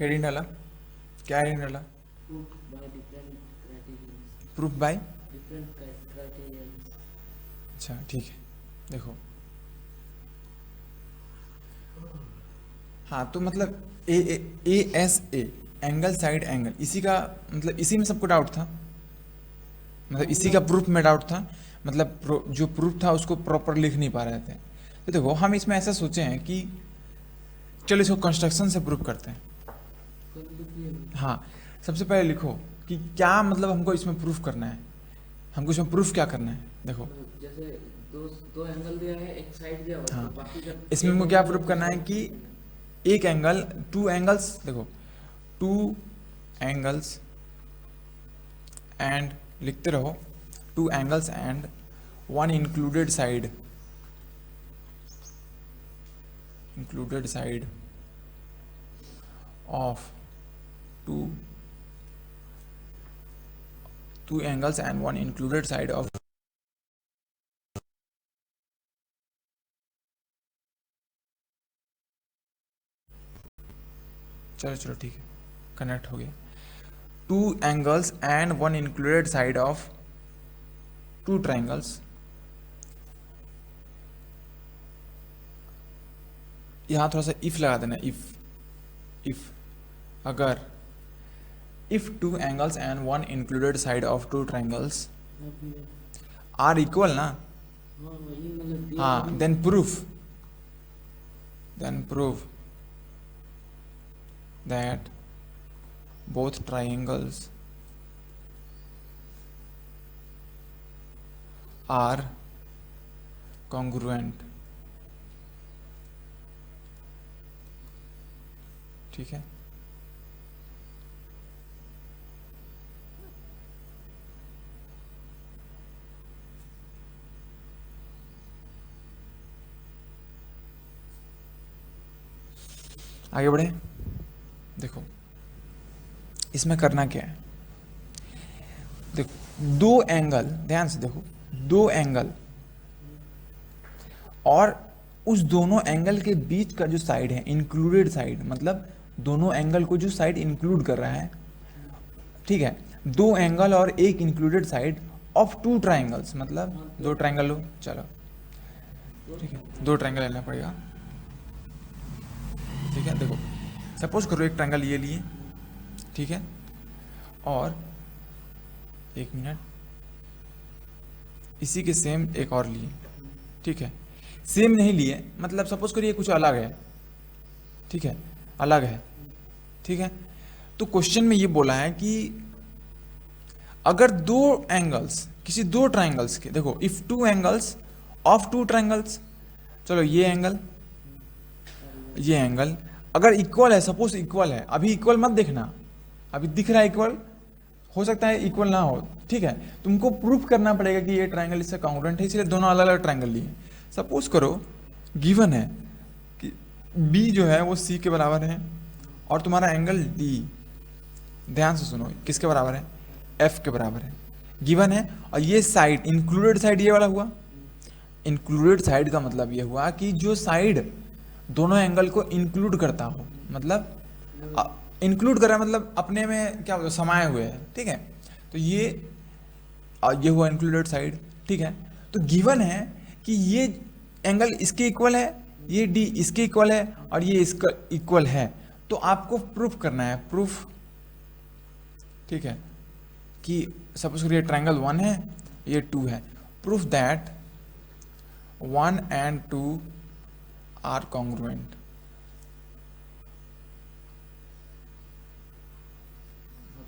Heading डाला, क्या heading डाला? Proof by. अच्छा ठीक है, देखो हाँ, तो मतलब ए एंगल साइड एंगल, इसी का मतलब इसी में सबको डाउट था, मतलब इसी का प्रूफ में डाउट था, मतलब जो प्रूफ था उसको प्रॉपर लिख नहीं पा रहे थे। तो देखो हम इसमें ऐसा सोचे हैं कि चलो इसको कंस्ट्रक्शन से प्रूफ करते हैं। हाँ, सबसे पहले लिखो कि क्या मतलब हमको इसमें प्रूफ करना है, हमको इसमें प्रूफ क्या करना है। देखो जैसे दो दो एंगल दिया है, एक साइड दिया हुआ, हाँ, तो बाकी जब इसमें एक हमको क्या एंगल प्रूफ करना है दूसरा कि एक एंगल, टू एंगल्स, देखो टू एंगल्स एंड, लिखते रहो, to angles and one included side, included side of two angles and one included side of, चलो चलो ठीक है, कनेक्ट हो गया, two angles and one included side of two triangles. यहाँ थोड़ा सा इफ लगा देना, इफ अगर if two angles and one included side of two triangles are equal ना, हाँ ये मतलब दिया हाँ, then proof that both triangles are congruent। ठीक है, आगे बढ़े। देखो इसमें करना क्या है, देखो दो एंगल, ध्यान से देखो, दो एंगल और उस दोनों एंगल के बीच का जो साइड है, इंक्लूडेड साइड, मतलब दोनों एंगल को जो साइड इंक्लूड कर रहा है, ठीक है, दो एंगल और एक included side of two triangles, मतलब दो ट्राइंगल लो, चलो ठीक है, दो ट्राइंगल लेना पड़ेगा। ठीक है, देखो सपोज करो एक ट्राइंगल ये लिए, ठीक है, और एक मिनट, इसी के सेम एक और लिए, ठीक है, सेम नहीं लिए, मतलब सपोज करिए कुछ अलग है, ठीक है, अलग है, ठीक है। तो क्वेश्चन में ये बोला है कि अगर दो एंगल्स, किसी दो ट्राइंगल्स के, देखो if two angles of two triangles, चलो ये एंगल अगर इक्वल है, सपोज इक्वल है, अभी इक्वल मत देखना, अभी दिख रहा है इक्वल, हो सकता है इक्वल ना हो, ठीक है, तुमको प्रूफ करना पड़ेगा कि ये ट्राइंगल इससे कॉन्ग्रुएंट है, इसलिए दोनों अलग अलग ट्राइंगल लिए। सपोज करो गिवन है कि बी जो है वो सी के बराबर है और तुम्हारा एंगल डी, ध्यान से सुनो, किसके बराबर है, एफ के बराबर है, गिवन है, और ये साइड इंक्लूडेड साइड ये वाला हुआ। इंक्लूडेड साइड का मतलब ये हुआ कि जो साइड दोनों एंगल को इंक्लूड करता हो, मतलब इंक्लूड कर रहा है, मतलब अपने में क्या होता है, समाये हुए है, ठीक है, तो ये हुआ इंक्लूडेड साइड, ठीक है। तो गिवन है कि ये एंगल इसके इक्वल है, ये डी इसके इक्वल है और ये इसका इक्वल है, तो आपको प्रूफ करना है, प्रूफ, ठीक है, कि सपोज करिए ट्राइंगल 1 है, ये 2 है, proof that 1 and 2 are congruent.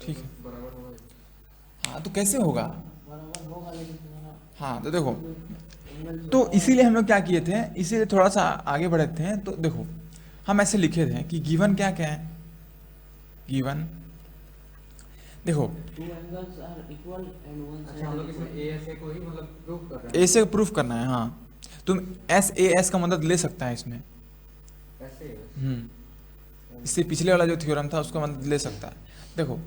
ठीक है, बराबर होगा, हाँ तो कैसे होगा, बराबर होगा लेकिन तुम्हारा, हाँ तो देखो, एंगल तो जो इसीलिए हम लोग क्या किए थे, इसीलिए थोड़ा सा आगे बढ़े थे, तो देखो हम ऐसे लिखे थे कि गिवन क्या क्या है, गिवन देखो two angles are equal and one अच्छा, हम लोग इसमें साइड ए एस ए को ही मतलब प्रूव कर रहे ए से प्रूफ करना है, हाँ, तुम एस का मदद ले सकता है इसमें, हैं ऐसे इससे पिछले वाला जो थ्योरम था उसका मदद ले सकता है। देखो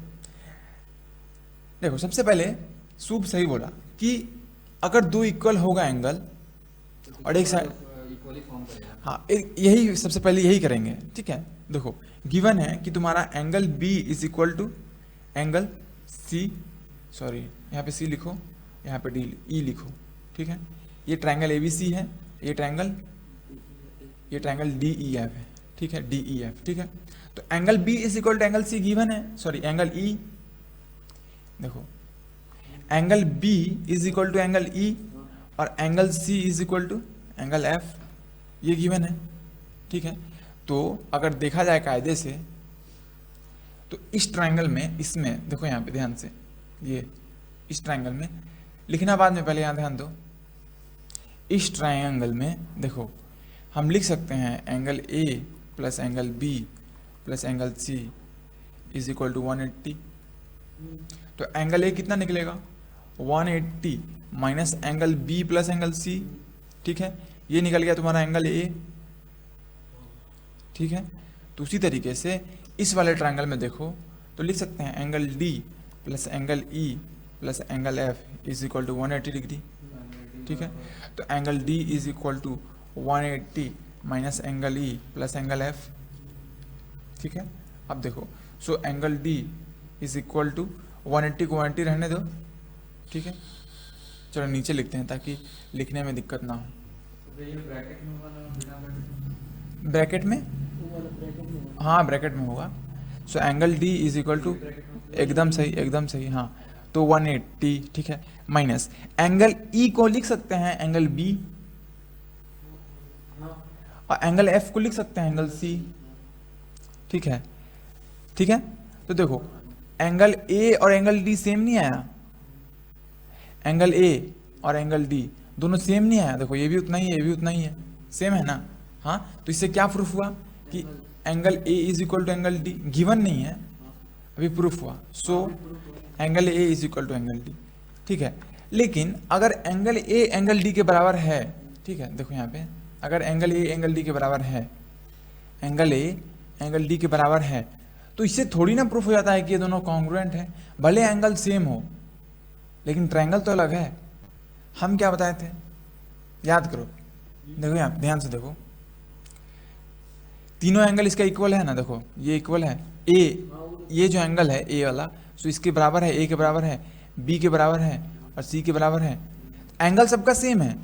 देखो सबसे पहले शुभ सही बोला कि अगर दो इक्वल होगा एंगल और एक साइड, इक्वली फॉर्म करेगा। हाँ, यही सबसे पहले यही करेंगे, ठीक है। देखो गिवन है कि तुम्हारा angle B is equal to angle C, sorry यहाँ पे सी लिखो, यहाँ पे डी ई लिखो, ठीक है। ये ट्रायंगल ए बी सी है, ये ट्रायंगल डी ई एफ है, ठीक है, डी ई एफ, ठीक है। तो angle B is equal to angle C given है, सॉरी एंगल ई, देखो angle B is equal to angle E और angle C is equal to angle F, ये गिवन है, ठीक है। तो अगर देखा जाए कायदे से तो इस ट्रायंगल में, इसमें देखो यहाँ पे ध्यान से, ये इस ट्रायंगल में लिखना बाद में, पहले यहाँ ध्यान दो। इस ट्रायंगल में देखो हम लिख सकते हैं angle A plus angle B plus angle C is equal to 180। तो एंगल ए कितना निकलेगा 180 minus angle B plus angle C, ठीक है, ये निकल गया तुम्हारा एंगल ए, ठीक है। तो उसी तरीके से इस वाले ट्रायंगल में देखो तो लिख सकते हैं angle D plus angle E plus angle F is equal to 180 degree, ठीक है। तो angle D is equal to 180 minus angle E plus angle F, ठीक है। अब देखो so angle D is equal to 180 को 180 रहने दो, ठीक है। चलो नीचे लिखते हैं ताकि लिखने में दिक्कत ना हो। तो ये ब्रैकेट में वाला बिना ब्रैकेट ब्रैकेट में, वो वाला ब्रैकेट में होगा। हाँ ब्रैकेट में होगा। So angle D is equal to, एकदम सही एकदम सही, हाँ। तो 180, ठीक है, माइनस एंगल ई को लिख सकते हैं एंगल बी हाँ और एंगल एफ को लिख सकते हैं एंगल सी, ठीक है, ठीक है। तो देखो एंगल ए और एंगल डी सेम नहीं आया, एंगल ए और एंगल डी दोनों सेम नहीं आया, देखो ये भी उतना ही है, ये भी उतना ही है, सेम है ना। हाँ, तो इससे क्या प्रूफ हुआ कि angle A is equal to angle D, given नहीं है अभी, प्रूफ हुआ। So angle A is equal to angle D, ठीक है। लेकिन अगर एंगल ए एंगल डी के बराबर है, ठीक है, देखो यहाँ पे अगर एंगल ए एंगल डी के बराबर है, एंगल ए एंगल डी के बराबर है, तो इससे थोड़ी ना प्रूफ हो जाता है कि ये दोनों कॉन्ग्रुएंट है। भले एंगल सेम हो लेकिन ट्रायंगल तो अलग है। हम क्या बताए थे, याद करो, देखो यहाँ ध्यान से देखो, तीनों एंगल इसका इक्वल है ना, देखो ये इक्वल है, ए ये जो एंगल है ए वाला, सो इसके बराबर है, ए के बराबर है, बी के बराबर है और सी के बराबर है। एंगल सबका सेम है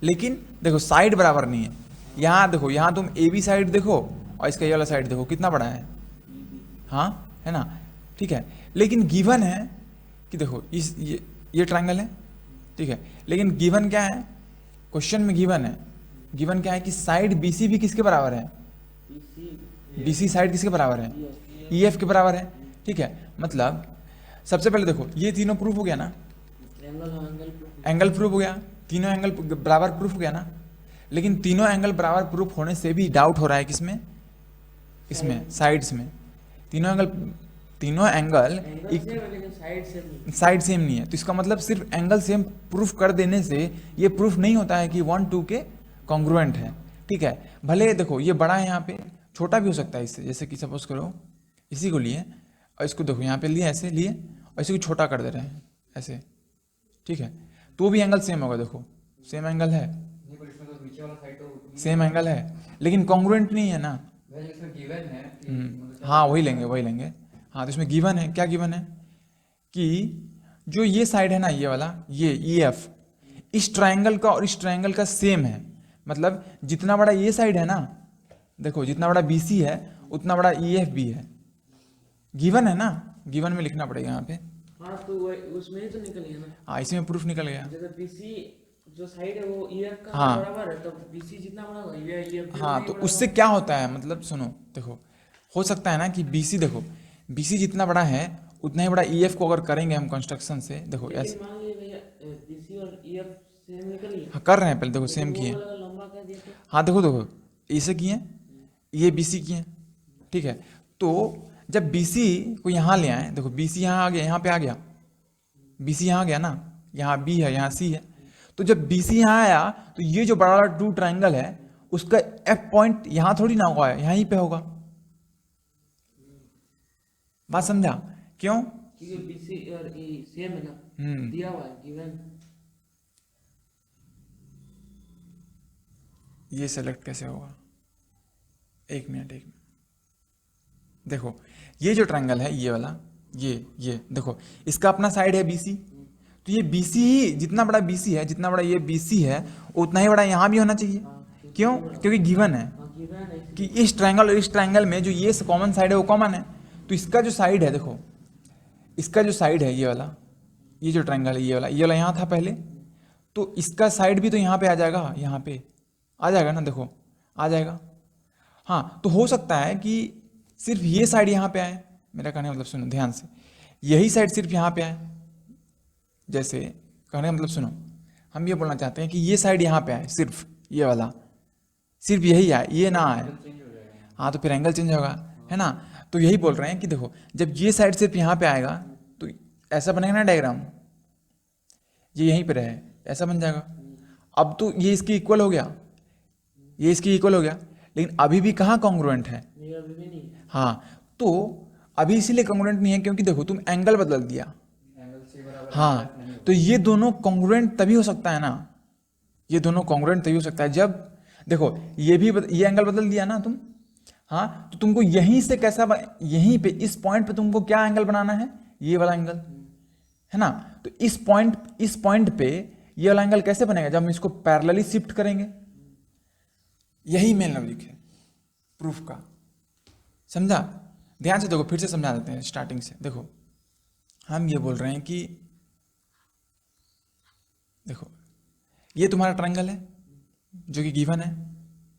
लेकिन देखो साइड बराबर नहीं है। यहाँ देखो, यहाँ तुम ए बी साइड देखो और इसका ये वाला साइड देखो कितना बड़ा है, हाँ है ना, ठीक है। लेकिन गिवन है कि देखो इस ये ट्रायंगल है, ठीक है, लेकिन गिवन क्या है, क्वेश्चन में गिवन है, गिवन क्या है कि साइड बीसी भी किसके बराबर है, बीसी साइड किसके बराबर है, ईएफ के बराबर है, ठीक है। मतलब सबसे पहले देखो ये तीनों प्रूफ हो गया ना, एंगल प्रूफ हो गया, तीनों एंगल बराबर प्रूफ हो गया ना। लेकिन तीनों एंगल बराबर प्रूफ होने से भी डाउट हो रहा है किसमें, इसमें साइड्स में। तीनों एंगल साइड सेम नहीं है, तो इसका मतलब सिर्फ एंगल सेम प्रूफ कर देने से ये प्रूफ नहीं होता है कि 1 2 के कॉन्ग्रुएंट है, ठीक है। भले देखो ये बड़ा है, यहाँ पे छोटा भी हो सकता है इससे, जैसे कि सपोज करो इसी को लिए और इसको देखो यहाँ पे लिए, ऐसे लिए और इसी को छोटा कर दे रहे हैं ऐसे, ठीक है, तो भी एंगल सेम होगा। देखो सेम एंगल है, नहीं, पर इसमें तो नीचे वाला साइड तो सेम एंगल है लेकिन कॉन्ग्रुएंट नहीं है ना। वैसे इसमें गिवन है कि मतलब हाँ वही लेंगे। हाँ, तो इसमें गिवन है, क्या गिवन है कि जो ये साइड है ना, ये वाला, ये ई एफ, इस ट्रायंगल का और इस ट्रायंगल का सेम है। मतलब जितना बड़ा ये साइड है ना, देखो जितना बड़ा बी सी है उतना बड़ा ई एफ भी है, गिवन है ना, गिवन में लिखना पड़ेगा यहाँ पे। हाँ तो उसमें ही तो निकल गया ना। हाँ, इसी में प्रूफ निकल गया। जैसे बीसी जो साइड है वो ईएफ का हाँ। बराबर है, तो बीसी जितना बड़ा होगा ईएफ हाँ, तो उससे क्या होता है, मतलब सुनो, देखो हो सकता है ना कि बीसी, देखो बीसी जितना बड़ा है उतना ही बड़ा ईएफ को अगर करेंगे हम कंस्ट्रक्शन से, देखो ऐसे मान लीजिए भैया बीसी और ईएफ सेम निकल गया, हाँ, कर रहे हैं पहले, देखो सेम किए, लंबा कर दिया तो हाँ देखो ऐसे किए, ये बीसी किए, ठीक है। तो जब बीसी को यहाँ ले आए, देखो बीसी यहाँ आ गया, यहाँ पे आ गया, बीसी यहाँ आ गया ना, यहाँ बी है, यहाँ सी है, तो जब बीसी यहाँ आया तो ये जो बड़ा वाला 2 ट्रायंगल है उसका एफ पॉइंट यहाँ थोड़ी ना होगा, यहीं पे होगा। बात समझा क्यों? क्योंकि बीसी और ई सेम है ना, दिया हुआ है गिवन। ये सेलेक्ट कैसे होगा, एक मिनट। देखो ये जो ट्रायंगल है ये वाला, ये देखो इसका अपना साइड है BC, तो ये BC ही जितना बड़ा BC है, जितना बड़ा ये BC है उतना ही बड़ा यहाँ भी होना चाहिए। क्यों? क्योंकि गिवन है कि इस ट्रायंगल और इस ट्रायंगल में जो ये कॉमन साइड है वो कॉमन है, तो इसका जो साइड है, देखो इसका जो साइड है ये वाला, ये जो ट्रायंगल है ये वाला यहाँ था पहले, तो इसका साइड भी तो यहाँ पे आ जाएगा, यहाँ पे आ जाएगा ना, देखो आ जाएगा। हाँ, तो हो सकता है कि सिर्फ ये साइड यहाँ पे आए, मेरा कहने का मतलब सुनो ध्यान से, यही साइड सिर्फ यहाँ पे आए। जैसे कहने का मतलब सुनो, हम ये बोलना चाहते हैं कि ये साइड यहाँ पे आए, सिर्फ ये वाला, सिर्फ यही आए, ये ना आए। हाँ, तो फिर एंगल चेंज होगा, है ना। तो यही बोल रहे हैं कि देखो जब ये साइड सिर्फ यहाँ पे आएगा तो ऐसा बनेगा ना डायग्राम, ये यहीं पे रहे, ऐसा बन जाएगा। अब तो ये इसकी इक्वल हो गया, ये इसकी इक्वल हो गया, लेकिन अभी भी कहाँ कॉन्ग्रुएंट है? ये अभी भी नहीं। हाँ, तो अभी इसीलिए कॉन्ग्रुएंट नहीं है क्योंकि देखो तुम एंगल बदल दिया। हाँ, तो ये दोनों कॉन्ग्रुएंट तभी हो सकता है ना, ये दोनों कॉन्ग्रुएंट तभी हो सकता है जब देखो ये एंगल बदल दिया ना तुम। हाँ, तो तुमको यहीं से यहीं पे इस पॉइंट पे तुमको क्या एंगल बनाना है? ये वाला एंगल, है ना। तो इस पॉइंट पे ये वाला एंगल कैसे बनेगा? जब हम इसको पैरेलली शिफ्ट करेंगे। यही मेन लॉजिक है प्रूफ का, समझा? ध्यान से देखो, फिर से समझा देते हैं स्टार्टिंग से। देखो हम ये बोल रहे हैं कि देखो ये तुम्हारा ट्रायंगल है जो कि गिवन है,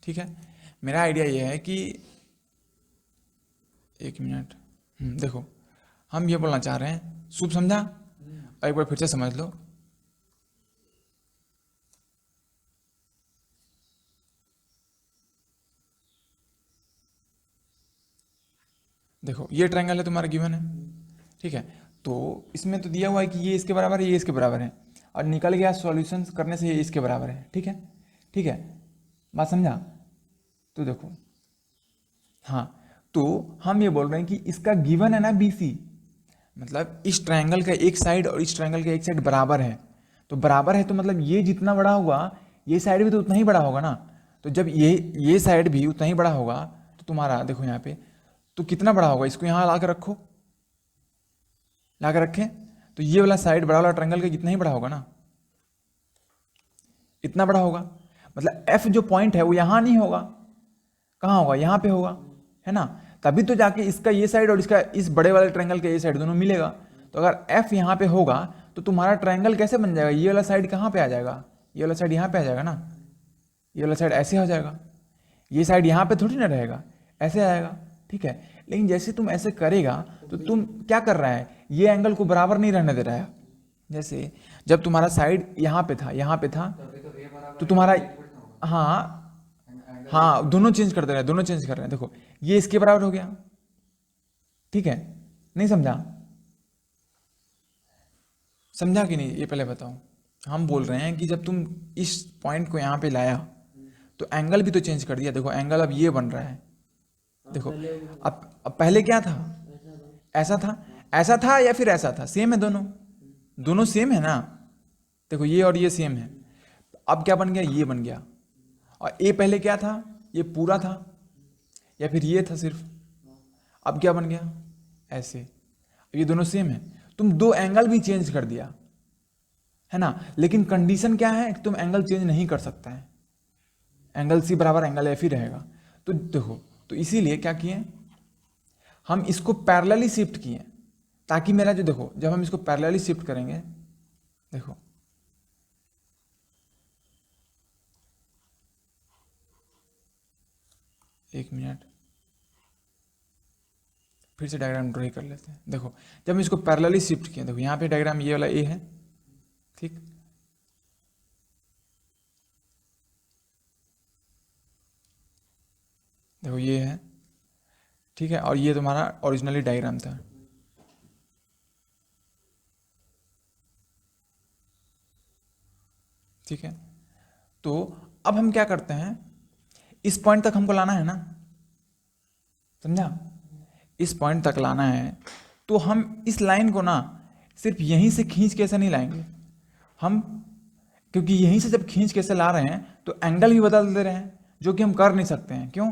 ठीक है। मेरा आइडिया ये है कि एक मिनट, देखो हम ये बोलना चाह रहे हैं, शुभ समझा? और एक बार फिर से समझ लो। देखो ये ट्रायंगल है तुम्हारा गिवन है, ठीक है। तो इसमें तो दिया हुआ है कि ये इसके बराबर है, ये इसके बराबर है, और निकल गया सॉल्यूशन करने से ये इसके बराबर है, ठीक है। ठीक है, बात समझा? तो देखो हाँ, तो हम ये बोल रहे हैं कि इसका गिवन है ना BC, मतलब इस ट्रायंगल का एक साइड और इस ट्रायंगल का एक साइड बराबर है। तो बराबर है तो मतलब ये जितना बड़ा होगा ये साइड भी तो उतना ही बड़ा होगा ना। तो जब ये साइड भी उतना ही बड़ा होगा तो तुम्हारा देखो यहाँ पे तो कितना बड़ा होगा, इसको यहाँ ला कर रखो, ला कर रखें तो ये वाला साइड बड़ा वाला ट्रायंगल का कितना ही बड़ा होगा ना, इतना बड़ा होगा। मतलब F जो पॉइंट है वो यहाँ नहीं होगा, कहाँ होगा? यहाँ पे होगा, है ना। तभी तो जाके इसका ये साइड और इसका इस बड़े वाले ट्रायंगल का ये साइड दोनों मिलेगा। तो अगर F यहाँ पे होगा तो तुम्हारा ट्रायंगल कैसे बन जाएगा? ये वाला साइड कहाँ पे आ जाएगा? ये वाला साइड यहाँ पे आ जाएगा ना, ये वाला साइड ऐसे हो जाएगा, ये साइड यहाँ पे थोड़ी ना रहेगा, ऐसे आएगा, ठीक है। लेकिन जैसे तुम ऐसे करेगा तो तुम क्या कर रहा है? ये एंगल को बराबर नहीं रहने दे रहा है। जैसे जब तुम्हारा साइड यहाँ पे था, यहाँ पे था, तो तुम्हारा हाँ दोनों चेंज कर दे रहे हैं, दोनों चेंज कर रहे हैं। देखो ये इसके बराबर हो गया, ठीक है। नहीं समझा? समझा कि नहीं ये पहले बताओ। हम बोल रहे हैं कि जब तुम इस पॉइंट को यहाँ पे लाया तो एंगल भी तो चेंज कर दिया। देखो एंगल अब ये बन रहा है, देखो अब पहले क्या था? ऐसा था, ऐसा था या फिर ऐसा था? सेम है, दोनों सेम है ना। देखो ये और ये सेम है। अब क्या बन गया? ये बन गया। और ये पहले क्या था? ये पूरा था, या फिर ये था सिर्फ? अब क्या बन गया? ऐसे। ये दोनों सेम है, तुम दो एंगल भी चेंज कर दिया, है ना। लेकिन कंडीशन क्या है? तुम एंगल चेंज नहीं कर सकता है, एंगल C बराबर एंगल F ही रहेगा। तो देखो, तो इसीलिए क्या किए हम? इसको पैरेलली शिफ्ट किए, ताकि मेरा जो देखो जब हम इसको पैरेलली शिफ्ट करेंगे, देखो एक मिनट फिर से डायग्राम ड्रॉ कर लेते हैं। देखो जब हम इसको पैरेलली शिफ्ट किए, देखो यहाँ पे डायग्राम ये वाला A है, ठीक। देखो ये है, ठीक है। और ये तुम्हारा ओरिजिनली डायग्राम था, ठीक है। तो अब हम क्या करते हैं? इस पॉइंट तक हमको लाना है ना, समझा? इस पॉइंट तक लाना है तो हम इस लाइन को ना सिर्फ यहीं से खींच के ऐसे नहीं लाएंगे हम, क्योंकि यहीं से जब खींच के ऐसे ला रहे हैं तो एंगल भी बदल दे रहे हैं। जो कि हम कर नहीं सकते हैं। क्यों?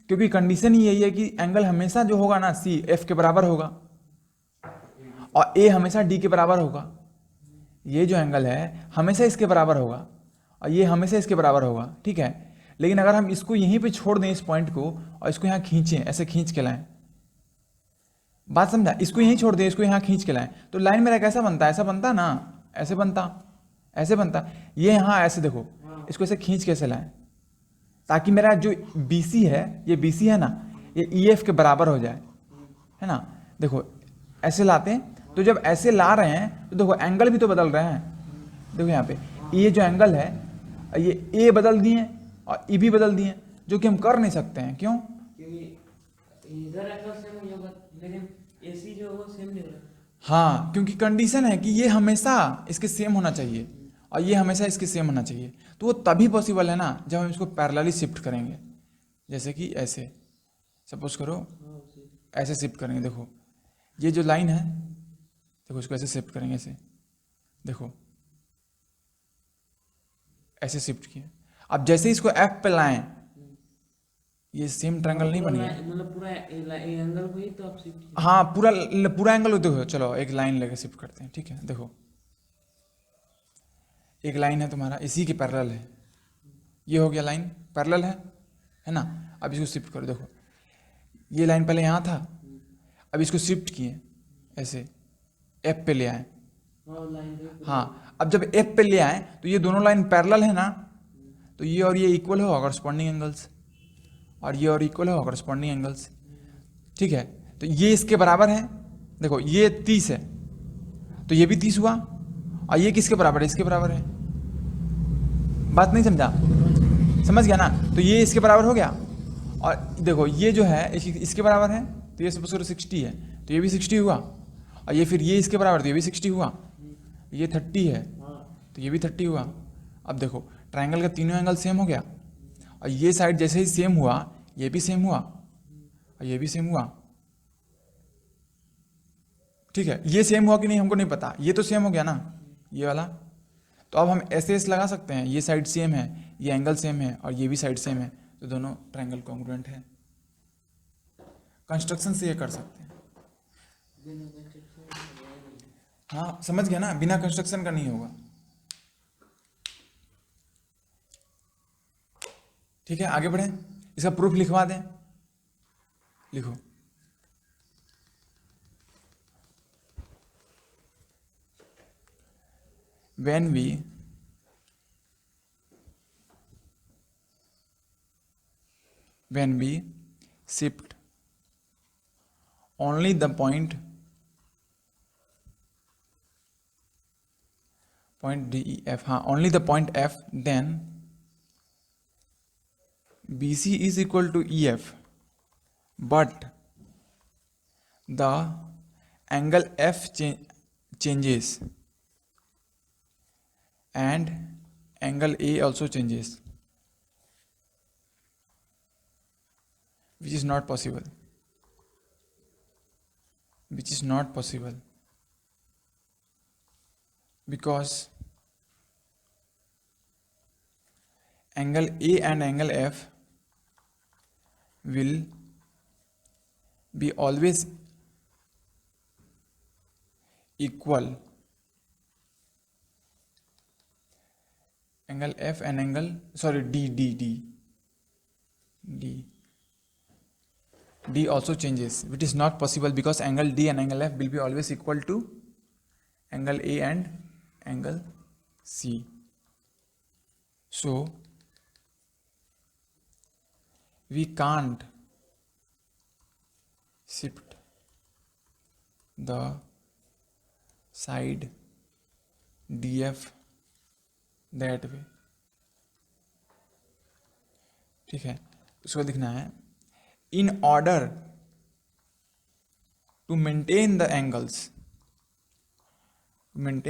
क्योंकि कंडीशन ही यही है कि एंगल हमेशा जो होगा ना सी एफ के बराबर होगा और ए हमेशा डी के बराबर होगा। ये जो एंगल है हमेशा इसके बराबर होगा और ये हमेशा इसके बराबर होगा, ठीक है। लेकिन अगर हम इसको यहीं पे छोड़ दें इस पॉइंट को और इसको यहाँ खींचें, ऐसे खींच के लाएं, बात समझा, इसको यहीं छोड़ दें, इसको यहाँ खींच के लाएं, तो लाइन मेरा कैसा बनता है? ऐसा बनता ना, ऐसे बनता, ऐसे बनता। ये यहाँ ऐसे देखो, इसको ऐसे खींच कैसे लाएं ताकि मेरा जो BC है, ये BC है ना, ये EF के बराबर हो जाए, है ना। देखो ऐसे लाते हैं, तो जब ऐसे ला रहे हैं तो देखो एंगल भी तो बदल रहे हैं। देखो यहाँ पे ये जो एंगल है, ये A बदल दिए और E भी बदल दिए, जो कि हम कर नहीं सकते हैं। क्यों? क्योंकि इधर एंगल सेम ही होगा लेकिन AC जो होगा सेम नहीं होगा। हाँ, क्योंकि कंडीशन है कि ये हमेशा इसके सेम होना चाहिए और ये हमेशा इसके सेम होना चाहिए। तो वो तभी पॉसिबल है ना जब हम इसको पैरेलली शिफ्ट करेंगे, जैसे कि ऐसे सपोज करो, ऐसे शिफ्ट करेंगे। देखो ये जो लाइन है, देखो इसको ऐसे शिफ्ट करेंगे, ऐसे देखो ऐसे शिफ्ट किए। अब जैसे ही इसको F पे लाएं, ये सेम ट्रायंगल नहीं बनेगा, मतलब पूरा एंगल को ही तो आप शिफ्ट। हाँ पूरा एंगल। देखो चलो एक लाइन लेके शिफ्ट करते हैं, ठीक है। देखो एक लाइन है तुम्हारा, इसी के पैरेलल है, ये हो गया लाइन पैरेलल है ना। अब इसको शिफ्ट करो, देखो ये लाइन पहले यहाँ था, अब इसको शिफ्ट किए ऐसे F पे ले आए। हाँ, अब जब F पे ले आए तो ये दोनों लाइन पैरेलल है ना, तो ये और ये इक्वल हो कॉरस्पॉन्डिंग एंगल्स, और ये और इक्वल हो कॉरस्पॉन्डिंग एंगल्स, ठीक है। तो ये इसके बराबर है, देखो ये 30 है तो ये भी 30 हुआ, और ये किसके बराबर है? इसके बराबर है। बात नहीं समझा? समझ गया ना? तो ये इसके बराबर हो गया, और देखो ये जो है इसके बराबर है, तो ये सपोज करो 60 है तो ये भी 60 हुआ, और ये फिर ये इसके बराबर तो ये भी 60 हुआ, ये 30 है तो ये भी 30 हुआ। अब देखो ट्रायंगल का तीनों एंगल सेम हो गया, और ये साइड जैसे ही सेम हुआ ये भी सेम हुआ और ये भी सेम हुआ, ठीक है। ये सेम हुआ कि नहीं हमको नहीं पता, ये तो सेम हो गया ना ये वाला। तो अब हम ऐसे लगा सकते हैं, ये साइड सेम है, ये एंगल सेम है और ये भी साइड सेम है, तो दोनों ट्रायंगल कॉन्ग्रुएंट है। कंस्ट्रक्शन से ये कर सकते हैं। हाँ समझ गया ना, बिना कंस्ट्रक्शन का नहीं होगा, ठीक है। आगे बढ़े, इसका प्रूफ लिखवा दें, लिखो। when we shift only the point DEF, हाँ only the point F, then BC is equal to EF, but the angle F changes and angle A also changes, which is not possible, because angle A and angle F will be always equal. Angle F and angle, sorry, D also changes, which is not possible because angle D and angle F will be always equal to angle A and angle C. So we can't shift the side DF that way, ठीक है। इसको लिखना है, in order to maintain the angles, in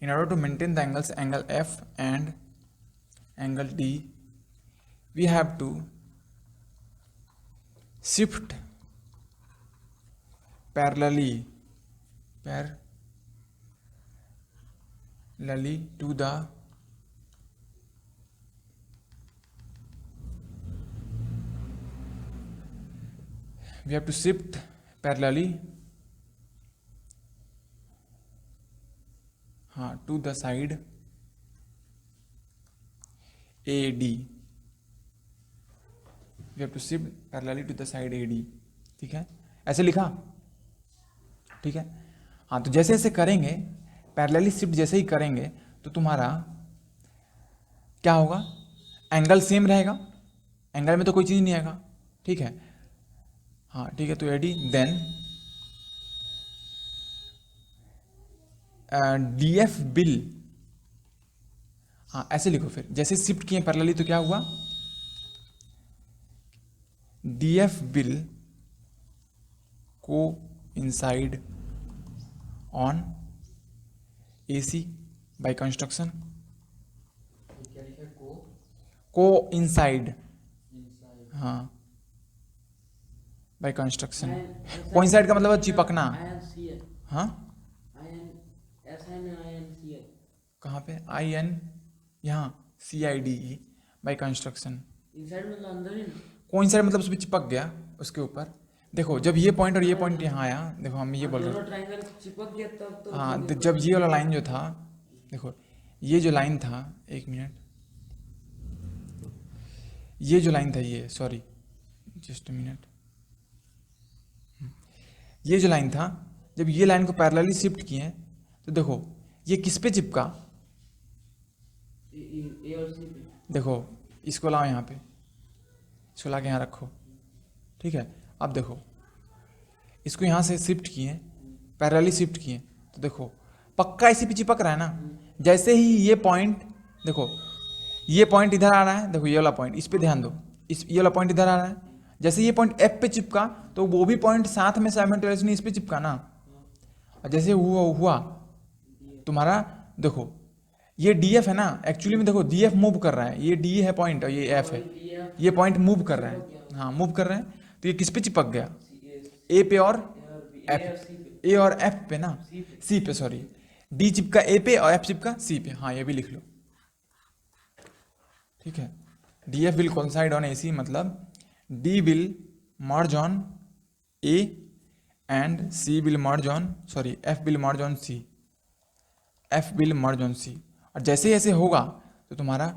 order to maintain the angles angle F and angle D, we have to shift parallelly to the we have to shift parallelly हाँ to the side A D, we have to shift parallelly to the side A D, ठीक है, ऐसे लिखा, ठीक है। हाँ तो जैसे जैसे करेंगे पैरेलली शिफ्ट जैसे ही करेंगे तो तुम्हारा क्या होगा, एंगल सेम रहेगा, एंगल में तो कोई चीज़ नहीं आएगा, ठीक है। हाँ ठीक है, तो एडी देन डी एफ बिल, हाँ ऐसे लिखो फिर, जैसे शिफ्ट किए पैरेलली तो क्या हुआ, डी एफ बिल को inside on AC by construction, क्या लिखा है? को इनसाइड, इनसाइड हाँ बाय कंस्ट्रक्शन, को इनसाइड का मतलब है चिपकना, हाँ कहाँ पे IN, यहाँ CIDE बाय कंस्ट्रक्शन, इनसाइड मतलब अंदर ही ना? को इनसाइड मतलब उसमें चिपक गया उसके ऊपर। देखो जब ये पॉइंट और ये पॉइंट यहाँ आया, देखो हम ये बोल रहे दोनों ट्रायंगल चिपक गया तब तो हाँ, तो जब ये वाला लाइन जो था, देखो ये जो लाइन था, एक मिनट, ये जो लाइन था, ये सॉरी जस्ट अ मिनट, ये जो लाइन था, जब ये लाइन को पैरेलली शिफ्ट किए तो देखो ये किस पे चिपका, ए और सी पे। देखो इसको लाओ यहाँ पे, इसको ला के यहाँ रखो, ठीक है। अब देखो इसको यहाँ से शिफ्ट किए, पैरेलली शिफ्ट किए, तो देखो पक्का इसी पे चिपक रहा है ना। जैसे ही ये पॉइंट, देखो ये पॉइंट इधर आ रहा है, देखो ये वाला पॉइंट, इस पे ध्यान दो, इस ये वाला पॉइंट इधर आ रहा है, जैसे ये पॉइंट F पे चिपका तो वो भी पॉइंट साथ में साइमल्टेनियसली इस पे चिपका ना। और जैसे हुआ तुम्हारा, देखो ये DF है ना, एक्चुअली में देखो DF मूव कर रहा है, ये D है पॉइंट और ये F है, ये पॉइंट मूव कर रहा है, हाँ मूव कर रहे हैं, तो ये किस पे चिपक गया, A पे और F, A और F पे ना, C पे सॉरी, D चिपका A पे और F चिपका C पे, हाँ ये भी लिख लो, ठीक है। DF will coincide on AC मतलब D will merge on A and C will merge on, sorry F will merge on C, F will merge on C, और जैसे जैसे होगा तो तुम्हारा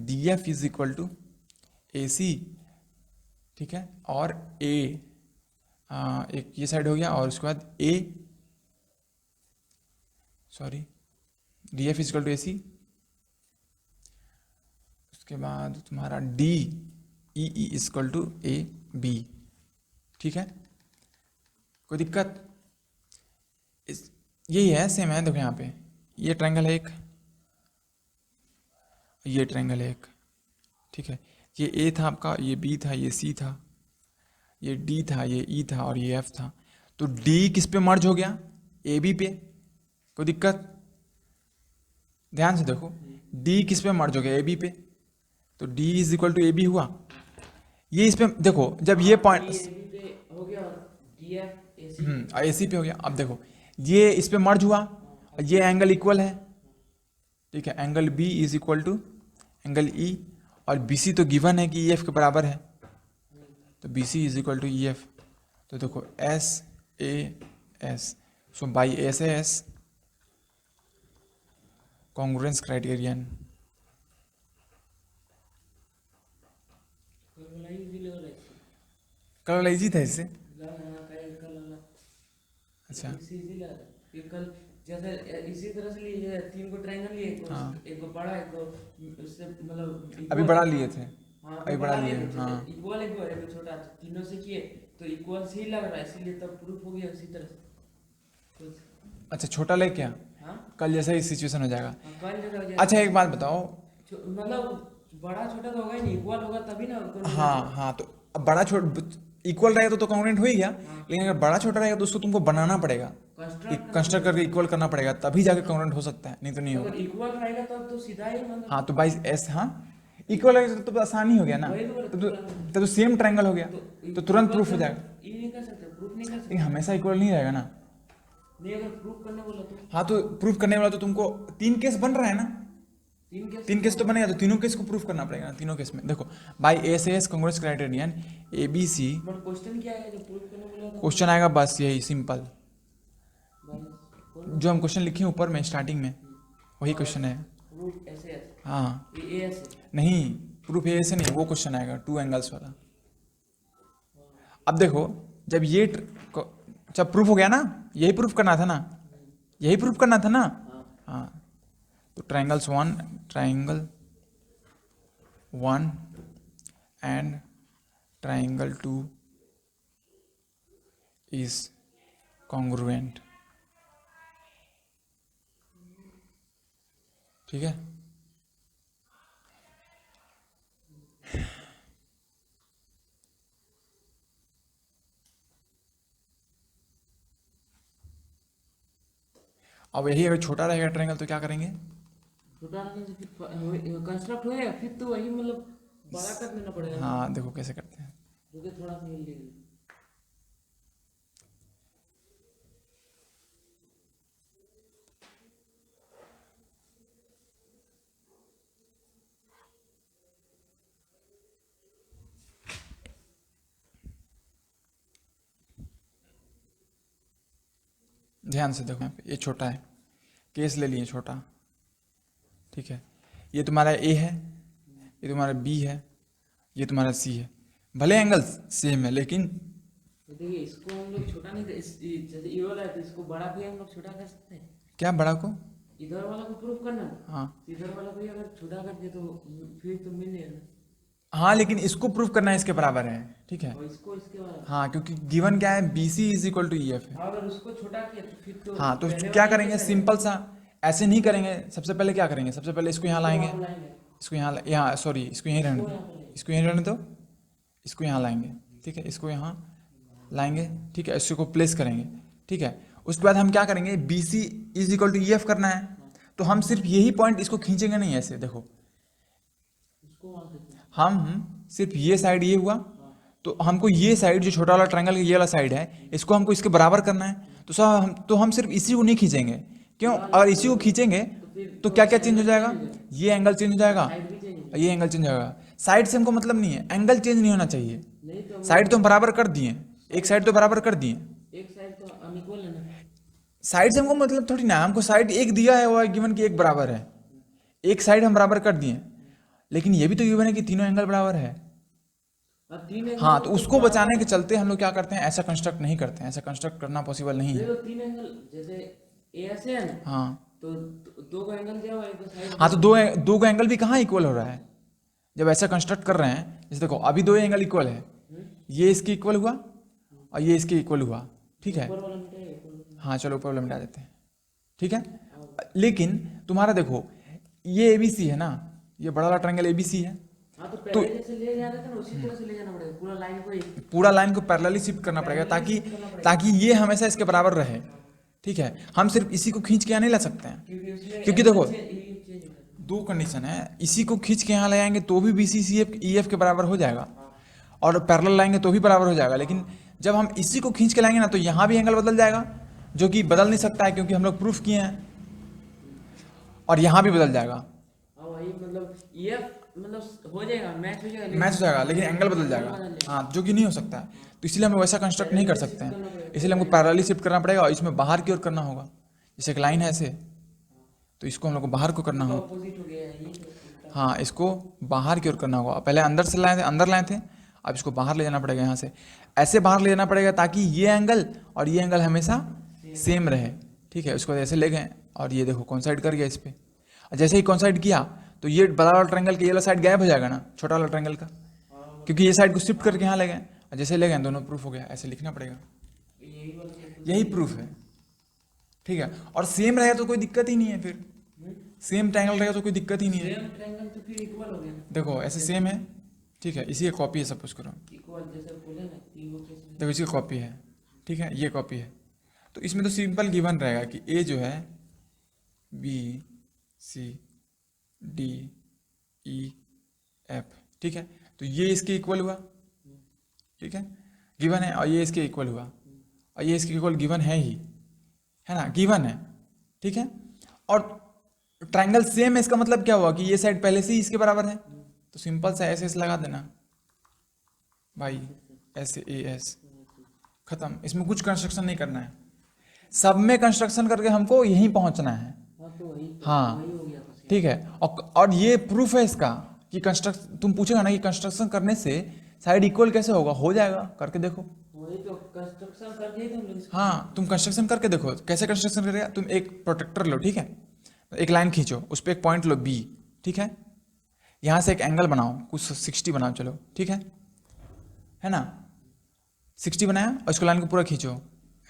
DF is equal to AC, ठीक है, और A, एक ये साइड हो गया, और उसके बाद A, sorry DF is equal to AC, उसके बाद तुम्हारा DE is equal to AB, ठीक है। कोई दिक्कत, इस यही है, सेम है, देखो यहाँ पे ये ट्रायंगल है एक, ये ट्रायंगल है एक, ठीक है। ये A था आपका, ये B था, ये C था, ये D था, ये E था और ये F था। तो D किस पे मर्ज हो गया, AB पे। कोई दिक्कत, ध्यान से देखो, D किस पे मर्ज हो गया, AB पे, तो D is equal to AB हुआ। ये इस पे देखो, जब ये पॉइंट हो गया और DF AC AC पे हो गया। अब देखो ये इस पे मर्ज हुआ, ये एंगल इक्वल है, ठीक है, angle B is equal to angle E, और BC तो गिवन है कि EF के बराबर है, तो BC is equal to EF। तो देखो SAS, so by SAS congruence criterion, कल वाला इजी था इससे, अच्छा कल जैसे इसी तरह से लिए तीन को ट्रायंगल लिए, एक को बड़ा, एक को उससे मतलब अभी बड़ा लिए थे, हाँ अभी बड़ा लिए, हाँ इक्वल एक को छोटा, तीनों से किए तो इक्वल से ही लग रहा है, इसीलिए तब प्रूफ हो गया उसी तरह से। अच्छा छोटा ले क्या, हाँ कल जैसा ही सिचुएशन हो जाएगा। कल जैसा हो जाएगा। अच्छा एक बात बताओ, मतलब बड़ा छोटा तो होगा ही नहीं, इक्वल होगा तभी ना। हाँ तो अब बड़ा छोटा इक्वल रहेगा तो कॉन्ग्रुएंट हो ही गया, लेकिन अगर बड़ा छोटा रहेगा तो उसको तुमको बनाना पड़ेगा, कंस्ट्रक्ट करके इक्वल करना पड़ेगा, तभी जाके कॉन्ग्रुएंट हो सकता है, नहीं तो नहीं होगा। अगर इक्वल रहेगा तब तो सीधा ही मतलब। हाँ तो बाई एस, हाँ इक्वल रहेगा तो आसानी हो गया ना, तो सेम ट्रायंगल हो गया, तो तुरंत प्रूफ हो जाएगा। ये नहीं कर सकते, प्रूफ नहीं कर सकते, लेकिन हमेशा इक्वल नहीं रहेगा ना। नहीं अगर प्रूफ करने बोला तो। हाँ तो प्रूफ करने वाला तो तुमको 3 केस बन रहा है ना, 3 केस तो बनेगा, तो तीनों केस को प्रूफ करना पड़ेगा ना। तीनों केस में देखो by SAS congruence criterion ABC, but question क्या है जो प्रूव करने बोला था? क्वेश्चन आएगा बस यही सिंपल, भाई, कौन? जो हम क्वेश्चन लिखे हैं ऊपर में स्टार्टिंग में वही क्वेश्चन है। प्रूफ ऐसे ऐसे हाँ ये ऐसे। नहीं, प्रूफ ए से नहीं, वो क्वेश्चन आएगा 2 एंगल्स वाला। अब देखो, जब ये जब प्रूफ हो गया ना, यही प्रूफ करना था ना, यही प्रूफ करना था ना। हाँ, तो triangle 1 and triangle 2 is congruent, ठीक है। अब यही अगर छोटा रहेगा ट्रायंगल तो क्या करेंगे? छोटा रखने से फिर कंस्ट्रक्ट होएगा, फिर तो वही मतलब बड़ा कर देना पड़ेगा। हाँ देखो कैसे करते हैं। क्योंकि थोड़ा सा हिल लेगी। ध्यान से देखो, यहाँ पे ये छोटा है, केस ले लिए छोटा, ठीक है। ये तुम्हारा ए है, ये तुम्हारा बी है, ये तुम्हारा सी है। भले एंगल सेम है लेकिन तो देखिए इसको हम लोग छोटा नहीं जैसे ये वाला है तो इसको बड़ा भी हम लोग छोटा कर सकते हैं। क्या बड़ा को? इधर वाला को प्रूफ करना। हाँ इधर वाला को ही अगर छोटा कर दिए तो फिर तो मिल जाएगा। हाँ, लेकिन इसको प्रूफ करना है इसके बराबर है, ठीक है। और इसको इसके बाद हाँ, क्योंकि गिवन क्या है, BC is equal to EF है। अगर उसको छोटा किया तो फिर तो हाँ, तो पहले क्या वाला करेंगे, कैसे सिंपल सा ऐसे नहीं करेंगे। सबसे पहले क्या करेंगे, सबसे पहले इसको यहाँ लाएंगे, वापस लाएंगे। इसको यहाँ सॉरी, इसको यहीं रहने दो, इसको यहीं रहने दो, इसको यहाँ लाएंगे, ठीक है। इसको यहाँ लाएंगे, ठीक है। इसको प्लेस करेंगे, ठीक है। उसके बाद हम क्या करेंगे, BC is equal to EF करना है, तो हम सिर्फ यही पॉइंट इसको खींचेंगे नहीं ऐसे, देखो इसको वहाँ से हम सिर्फ ये साइड ये हुआ, तो हमको ये साइड जो छोटा वाला ट्रायंगल ये वाला साइड है, इसको हमको इसके बराबर करना है। तो हम सिर्फ इसी को नहीं खींचेंगे, क्यों? अगर इसी को खींचेंगे तो क्या क्या चेंज हो जाएगा, ये एंगल चेंज हो जाएगा, साइड भी चाहिए। ये एंगल चेंज हो जाएगा। साइड से हमको मतलब नहीं है, एंगल चेंज नहीं होना चाहिए। नहीं तो साइड तो हम बराबर कर दिए, एक साइड तो बराबर कर दिए, एक साइड तो अनइक्वल है ना। साइड से हमको मतलब थोड़ी ना, हमको साइड एक दिया है, वो गिवन की एक बराबर है, एक साइड हम बराबर कर दिए, लेकिन ये भी तो गिवन है कि तीनों एंगल बराबर है। अब तीन एंगल हाँ, तो उसको बचाने के चलते हम लोग क्या करते हैं, ऐसा कंस्ट्रक्ट नहीं करते हैं, ऐसा कंस्ट्रक्ट करना पॉसिबल नहीं है। देखो तीन एंगल जैसे ए ऐसे है ना, हाँ तो दो का एंगल दिया हुआ है, एक साइड। हाँ, तो दो का एंगल भी कहाँ इक्वल हो रहा है जब ऐसा कंस्ट्रक्ट कर रहे हैं। जैसे देखो अभी दो एंगल इक्वल है, ये इसके इक्वल हुआ और ये इसके इक्वल हुआ, ठीक है। ऊपर वाला मिटाइए, ऊपर वाला। हाँ चलो ऊपर वाला मिटा देते हैं, ठीक है। लेकिन तुम्हारा देखो ये ABC है ना, ये बड़ा वाला ट्रायंगल ABC है, हाँ तो पहले जैसे ले जा रहे थे ना उसी तरह से ले जाना पड़ेगा, पूरा लाइन को ही। पूरा लाइन को पैरेलली शिफ्ट करना पड़ेगा ताकि ये हमेशा इसके बराबर रहे, ठीक है। हम सिर्फ इसी को खींच के यहाँ नहीं ला सकते हैं, क्योंकि उसमें क्योंकि देखो चेंज होता है। दो कंडीशन है। इसी को खींच के यहाँ ले आएंगे तो भी BC EF के बराबर हो जाएगा, और पैरेलल लाएंगे तो भी बराबर हो जाएगा। लेकिन जब हम इसी को खींच के लाएंगे ना, तो यहाँ भी एंगल बदल जाएगा, जो कि बदल नहीं सकता है क्योंकि हम लोग प्रूफ किए हैं, और यहाँ भी बदल जाएगा, हाँ वही मतलब ये मतलब हो जाएगा, मैच हो जाएगा, मैच हो जाएगा, लेकिन एंगल बदल जाएगा। हाँ, जो कि नहीं हो सकता है, तो इसलिए हम लोग वैसा कंस्ट्रक्ट नहीं कर सकते हैं। इसलिए हमको पैरेलली शिफ्ट करना पड़ेगा, और इसमें बाहर की ओर करना होगा। जैसे एक लाइन है ऐसे, तो इसको हम लोग को बाहर को करना होगा। ऑपोजिट हो गया है ये। हाँ, इसको बाहर की ओर करना होगा। पहले अंदर से लाए थे, अंदर लाए थे, अब इसको बाहर ले जाना पड़ेगा। यहाँ से ऐसे बाहर ले जाना पड़ेगा ताकि ये एंगल और ये एंगल हमेशा सेम रहे, ठीक है। उसको ऐसे ले गए, और ये देखो कॉन्साइड कर गया इस पर। जैसे ही कॉन्साइड किया तो ये बड़ा वाला ट्रायंगल के ये वाला साइड गायब हो जाएगा ना, छोटा वाला ट्रायंगल का, क्योंकि ये साइड को शिफ्ट करके यहाँ ले गए, और जैसे ले गए दोनों प्रूफ हो गया। ऐसे लिखना पड़ेगा, यही वाला यही प्रूफ है, ठीक है। और सेम रहेगा तो कोई दिक्कत ही नहीं है, फिर सेम ट्रायंगल रहेगा तो कोई दिक्कत ही नहीं है। सेम ट्रायंगल तो फिर इक्वल हो गया ना। देखो ऐसे सेम है, ठीक है, इसी का कॉपी है सपोज करो। इक्वल जैसे बोले ना तीन को कैसे। देखो इसकी कॉपी है, ठीक है, ये कॉपी है। तो इसमें तो सिंपल गिवन रहेगा कि ए जो है BCDEF, ठीक है। तो ये इसके इक्वल हुआ, ठीक है, गिवन है, और ये इसके इक्वल हुआ, और ये इसके इक्वल गिवन है ही, है ना, गिवन है, ठीक है। और ट्रायंगल सेम है, इसका मतलब क्या हुआ कि ये साइड पहले से ही इसके बराबर है, तो सिंपल सा ऐसे लगा देना भाई। SAS, खत्म। इसमें कुछ कंस्ट्रक्शन नहीं करना है, सब में कंस्ट्रक्शन करके हमको यहीं पहुंचना है। हाँ तो वही तो हाँ वही हो गया बस। ठीक है। और ये प्रूफ है इसका कि कंस्ट्रक्शन, तुम पूछेगा ना कि कंस्ट्रक्शन करने से साइड इक्वल कैसे होगा, हो जाएगा, करके देखो। वही तो कंस्ट्रक्शन करके ही तो हम लोग इसको- हाँ तुम कंस्ट्रक्शन करके देखो, कैसे कंस्ट्रक्शन करेगा। तुम एक प्रोटेक्टर लो, ठीक है, एक लाइन खींचो, उस पर एक पॉइंट लो B, ठीक है, यहाँ से एक एंगल बनाओ, कुछ 60 बनाओ, चलो ठीक है ना, 60 बनाया, और इसको लाइन को पूरा खींचो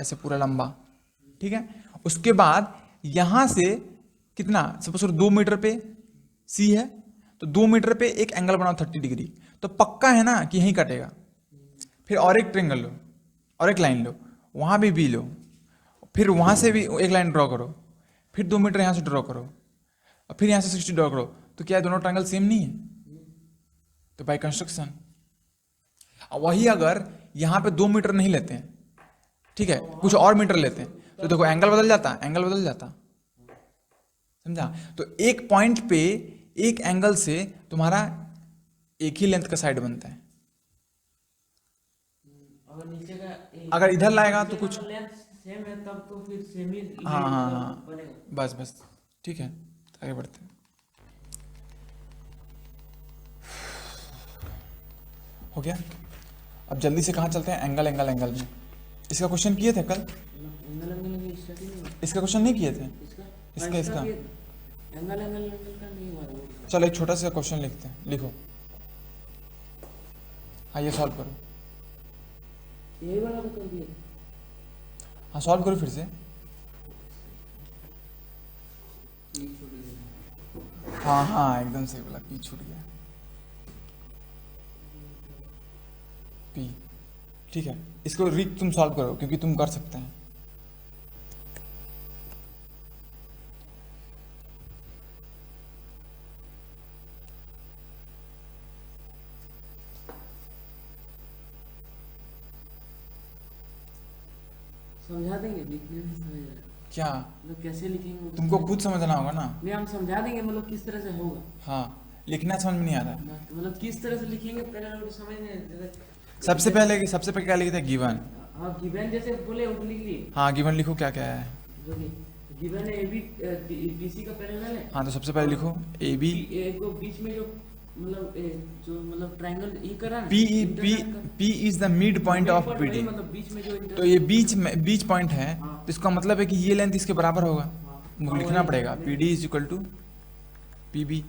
ऐसे पूरा लंबा, ठीक है। उसके बाद यहाँ से कितना, सपोज 2 मीटर पे C है, तो 2 मीटर पे एक एंगल बनाओ 30 डिग्री, तो पक्का है ना कि यहीं कटेगा। फिर और एक ट्रेंगल लो, और एक लाइन लो, वहाँ भी B लो, फिर वहाँ से भी एक लाइन ड्रॉ करो, फिर 2 मीटर यहाँ से ड्रॉ करो, और फिर यहाँ से 60 ड्रॉ करो, तो क्या दोनों ट्रायंगल सेम नहीं है? तो बाय कंस्ट्रक्शन। वही अगर यहाँ पे 2 मीटर नहीं लेते हैं, ठीक है, कुछ और मीटर लेते हैं, तो देखो एंगल बदल जाता, एंगल बदल जाता, समझा। तो एक पॉइंट पे एक एंगल से तुम्हारा एक ही लेंथ का साइड बनता है। अगर नीचे का अगर इधर लाएगा तो कुछ, लेंथ सेम है तब तो फिर सेम ही हाँ हाँ हाँ, बनेगा। बस बस ठीक है, आगे बढ़ते हैं। हो गया। अब जल्दी से कहाँ चलते हैं, एंगल एंगल एंगल में। इसका क्वेश्चन किए थे कल, एंगल एंगल की स्टडी नहीं हुई। इसका क्वेश्चन नहीं किए थे, इसका इसका एंगल एंगल एंगल का नहीं हुआ है वो। चलो एक छोटा सा क्वेश्चन लिखते हैं, लिखो। हाँ ये सॉल्व करो, यही वाला तो कर दिए। हाँ सॉल्व करो फिर से। हाँ हाँ एकदम सही बोला, P छूट गया, P, ठीक है। इसको रिक तुम सॉल्व करो क्योंकि तुम कर सकते हैं। समझा देंगे, लिखने में समझ आएगा। क्या मतलब कैसे लिखेंगे वो तो तुमको समझ- खुद समझना होगा ना। नहीं हम समझा देंगे, मतलब किस तरह से होगा। हाँ लिखना समझ में नहीं आ रहा। मतलब किस तरह से लिखेंगे पहले लोग समझ नहीं। सबसे पहले क्या लिखते हैं, गिवन। हाँ गिवन जैसे बोले वो लिख लिए। हाँ गिवन लिखो, क्या क्या है। जो कि गिवन है AB BC का पैरेलल है। हाँ तो सबसे पहले लिखो AB, एक को बीच में जो मतलब जो मतलब ट्रायंगल ई करा ना, P intercept का- P is the mid point of वही PD। मतलब बीच में जो तो ये बीच पॉइंट है, हाँ। तो इसका मतलब है कि ये लेंथ इसके बराबर होगा। हाँ। मुझे लिखना पड़ेगा PD is equal to PB,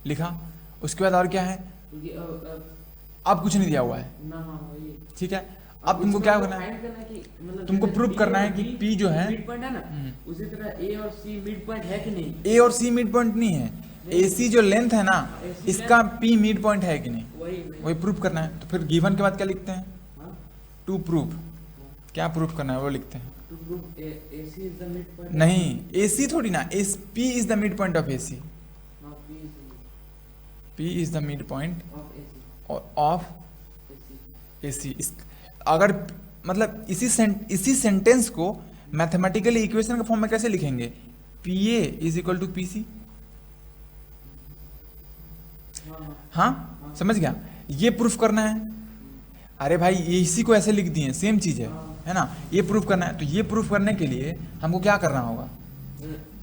लिखा। उसके बाद और क्या है, क्योंकि अब कुछ नहीं दिया हुआ है, ना हाँ वही। ठीक है। अब तुमको क्या करना है, फाइंड करना है कि मतलब तुमको जैसे प्रूव B करना है और कि B P जो है, मिड पॉइंट है ना, उसी तरह A और C मिड पॉइंट है कि नहीं। A और C मिड पॉइंट नहीं है, AC जो लेंथ है ना, AC इसका P मिड पॉइंट है कि नहीं, वही वही प्रूफ करना है। तो फिर गिवन के बाद क्या लिखते हैं, हाँ टू प्रूफ, क्या प्रूफ करना है वो लिखते हैं। To prove AC is the mid point. नहीं AC थोड़ी ना, P is the mid point of AC, हाँ P is the mid point of of AC। AC। अगर मतलब इसी सेंटेंस को मैथमेटिकली इक्वेशन के फॉर्म में कैसे लिखेंगे, PA is equal to PC। हाँ समझ गया, ये प्रूफ करना है। अरे भाई ये इसी को ऐसे लिख दिए, सेम चीज है ना, ये प्रूफ करना है। तो ये प्रूफ करने के लिए हमको क्या करना होगा,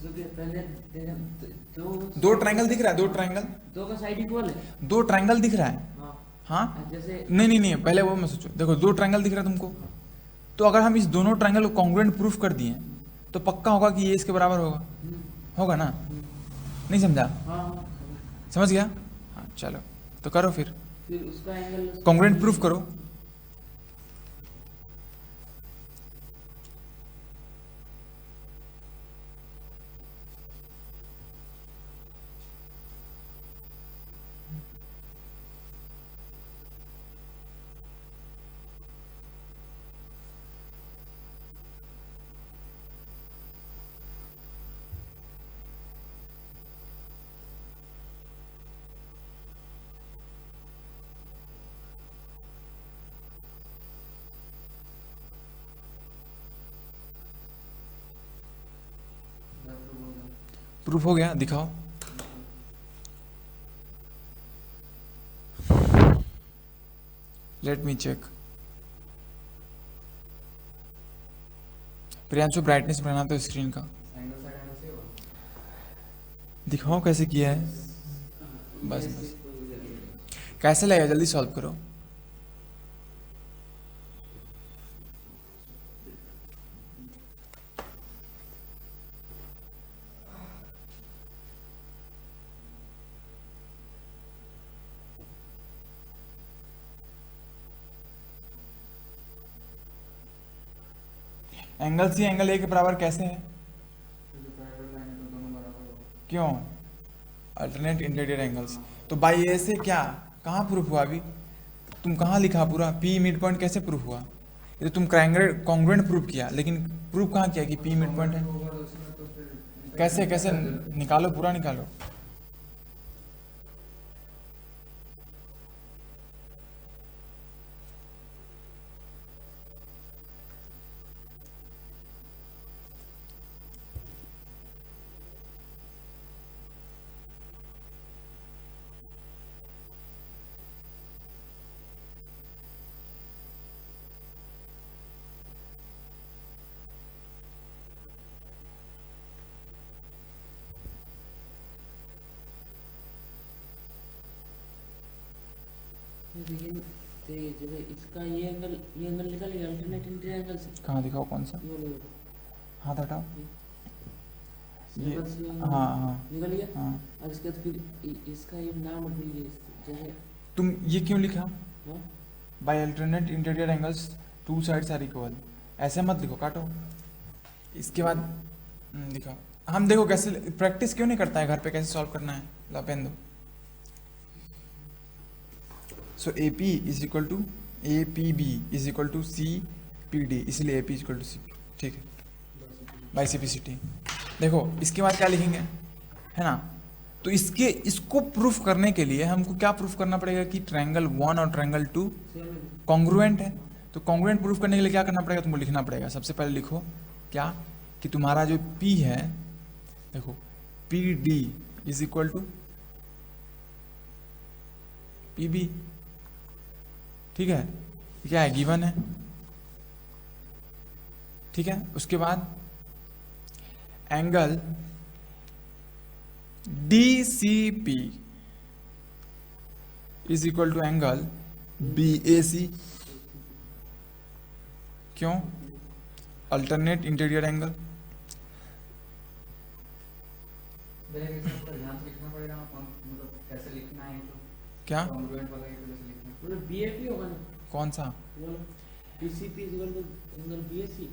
जो कि पहले दो ट्रायंगल दिख रहा है, दो का साइड इक्वल है। दो ट्रायंगल दिख रहा है। हाँ हाँ जैसे नहीं पहले वो मत सोचो, देखो 2 ट्रायंगल दिख रहा है तुमको, तो अगर हम इस दोनों ट्रायंगल को कॉन्ग्रुएंट प्रूफ कर दिए तो पक्का होगा कि ये इसके बराबर होगा ना। नहीं समझा, हाँ समझ गया। हाँ चलो तो करो फिर उसका एंगल कॉन्ग्रुएंट प्रूफ करो। प्रूफ हो गया, दिखाओ। Let me check. Priyanshu brightness बढ़ाना तो स्क्रीन का एंगल साइड एंगल से होगा। दिखाओ कैसे किया है। बस बस कैसे लगेगा, जल्दी सॉल्व करो। एंगल सी एंगल ए के बराबर कैसे है? तो जो पैरेलल लाइन है तो दोनों बराबर होगा। क्यों? Alternate interior angles. तो बाई ए से क्या कहाँ प्रूफ हुआ? अभी तुम कहाँ लिखा पूरा? पी मिड पॉइंट कैसे प्रूफ हुआ? ये तो तुम कॉन्ग्रुएंट प्रूफ किया, लेकिन प्रूफ कहाँ किया कि पी मिड पॉइंट है? होगा तो उसमें तो फिर कैसे कैसे निकालो, पूरा निकालो। लेकिन तो ये जो है इसका ये एंगल निकल गया अल्टरनेट इंटीरियर एंगल से। कहाँ दिखाओ कौन सा? ये वाला हाथ हटाओ। ये एंगल से हाँ हाँ निकल गया। हाँ। और इसके बाद फिर इसका ये नाम भूल गए जैसे। तुम ये क्यों लिखा? हाँ by alternate interior angles two sides are equal, ऐसे मत लिखो, काटो। इसके बाद दिखाओ। हम देखो कैसे, प्रैक्टिस क्यों नहीं करता है घर पे कैसे सॉल्व करना है? ला पेन दो। So A P is equal to A P B is equal to C P D, इसलिए A P is equal to C P. ठीक है, by C P C T. देखो इसके बाद क्या लिखेंगे, है ना? तो इसको प्रूफ करने के लिए हमको क्या प्रूफ करना पड़ेगा कि ट्रायंगल 1 और ट्रायंगल 2 कॉन्ग्रुएंट है। तो कॉन्ग्रुएंट प्रूफ करने के लिए क्या करना पड़ेगा? तुमको लिखना पड़ेगा। सबसे पहले लिखो क्या कि तुम्हारा जो P है, देखो P D is equal to P B. ठीक है, क्या है? गिवन है। ठीक है, उसके बाद angle D C P is equal to angle B A C. क्यों? Alternate interior angle. देख इसमें पूरा ध्यान से लिखना पड़ेगा ना, मतलब कैसे लिखना है तो क्या? कॉन्ग्रुएंट वाला एक तरह से लिखना है। मतलब बीएपी होगा ना? कौन सा? वो DCP equal to angle BAC.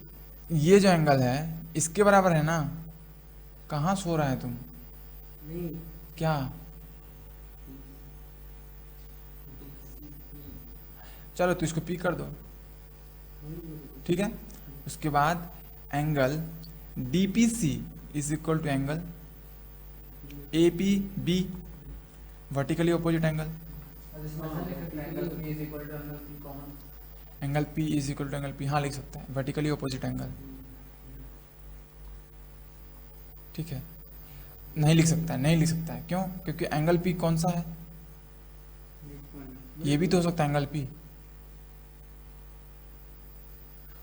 ये जो एंगल है इसके बराबर है ना? कहाँ सो रहा है तुम? नहीं क्या? चलो तो इसको पी कर दो। ठीक है, उसके बाद angle D P C is equal to angle A P B, vertically opposite angle. और इसमें ऐसा लिख सकते हैं angle P is equal to angle P common. Angle P is equal to angle P, हाँ लिख सकता है, वर्टिकली ऑपोजिट एंगल। ठीक है, नहीं लिख सकता है, नहीं लिख सकता है। क्यों? क्योंकि एंगल पी कौन सा है? ये भी तो हो सकता है एंगल पी,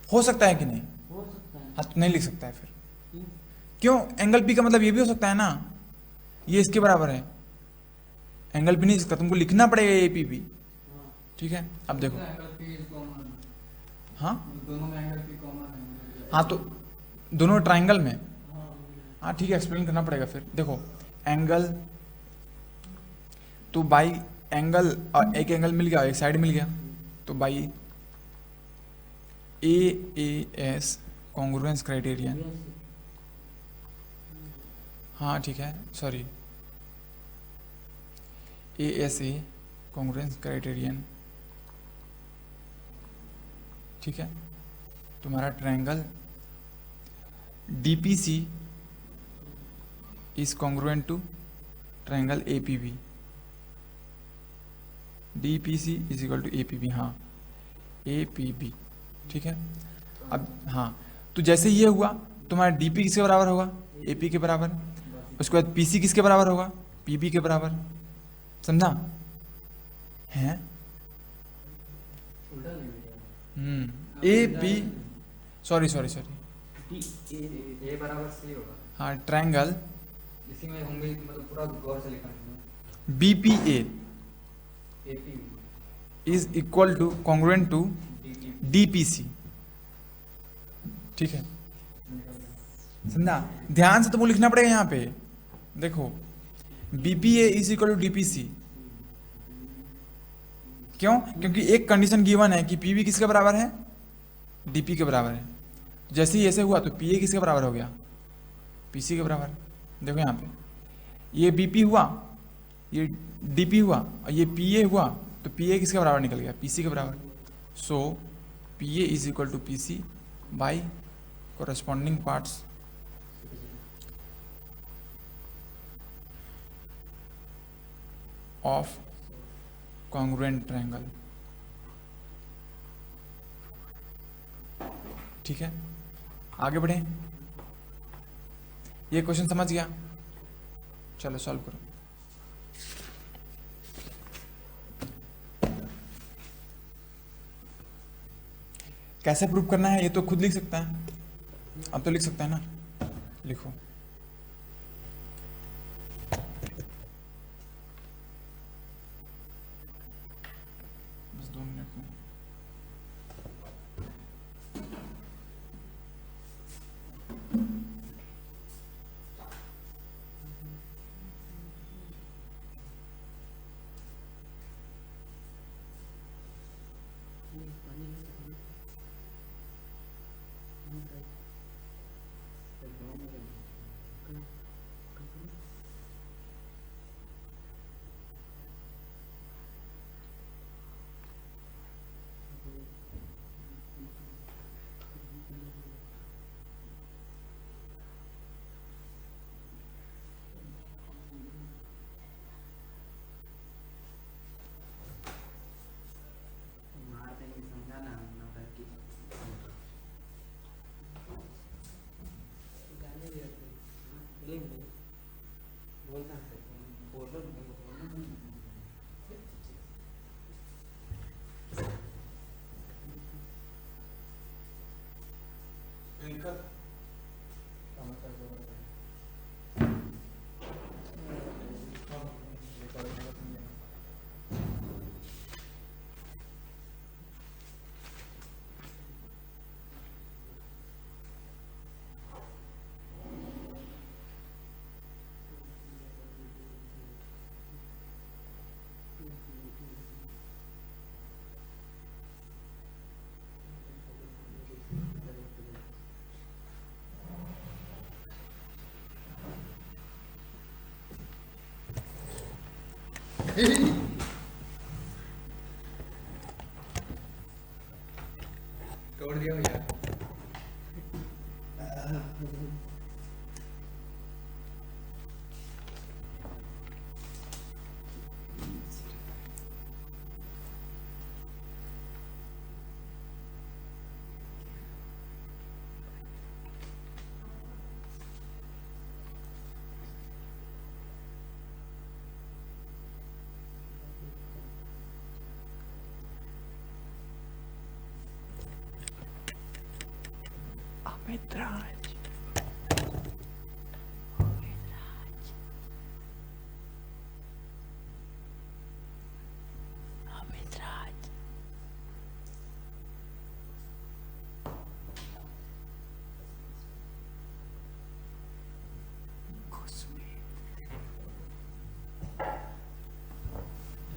हो सकता है कि नहीं? हो सकता है। हाँ तो नहीं लिख सकता है फिर। क्यों? क्यों? एंगल पी का मतलब ये भी हो सकता है ना, ये इसके बराबर है। एंगल पी नहीं सकता, तुमको लिखना पड़ेगा ए पी बी। हाँ ठीक है, अब देखो। Angle P is common. हाँ दोनों में एंगल P कॉमन है। हाँ, तो दोनों ट्राइंगल में। हाँ हाँ ठीक है, एक्सप्लेन करना पड़ेगा फिर। देखो एंगल, तो बाई एंगल, एक एंगल मिल गया, एक साइड मिल गया, तो by A S congruence criterion. BSc हाँ ठीक है, sorry, A S A congruence criterion. ठीक है, तुम्हारा triangle D P C is congruent to triangle A P B. D P C is equal to A P B, हाँ A P B. ठीक है, अब हाँ, तो जैसे ये हुआ तुम्हारा डी पी किसके बराबर होगा? ए पी के बराबर। उसके बाद पी सी किसके बराबर होगा? पी बी के बराबर। समझा है? उल्टा नहीं है A B, sorry sorry sorry, D A A बराबर सी होगा। हाँ ट्रायंगल इसी में हम भी मतलब पूरा गौर से लिखा है। B P A AP is equal to congruent to DP D P C. ठीक है, समझा? ध्यान से तो वो लिखना पड़ेगा यहाँ पे। देखो B P A is equal to D P C, क्यों? क्योंकि एक कंडीशन गिवन है कि पी वी किसके बराबर है, डी पी के बराबर है। जैसे ही ऐसे हुआ तो पी ए किसके बराबर हो गया, पी सी के बराबर। देखो यहाँ पे ये बी पी हुआ, ये डी पी हुआ, और ये पी ए हुआ, तो पी ए किसके बराबर निकल गया, पी सी के बराबर। So P A is equal to P C by corresponding parts of congruent triangle। ठीक है, आगे बढ़े। ये क्वेश्चन समझ गया? चलो सॉल्व करो। कैसे प्रूव करना है ये तो खुद लिख सकता है, अब तो लिख सकता है ना, लिखो। बस 2 मिनट में। तोड़ दिया भैया। अमित राज, अमित राज।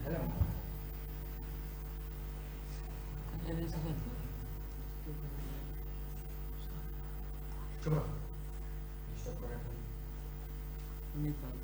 हेलो ऐसा कर दो। चुप रहो। डिस्टर्ब कर रहा है। निकाल।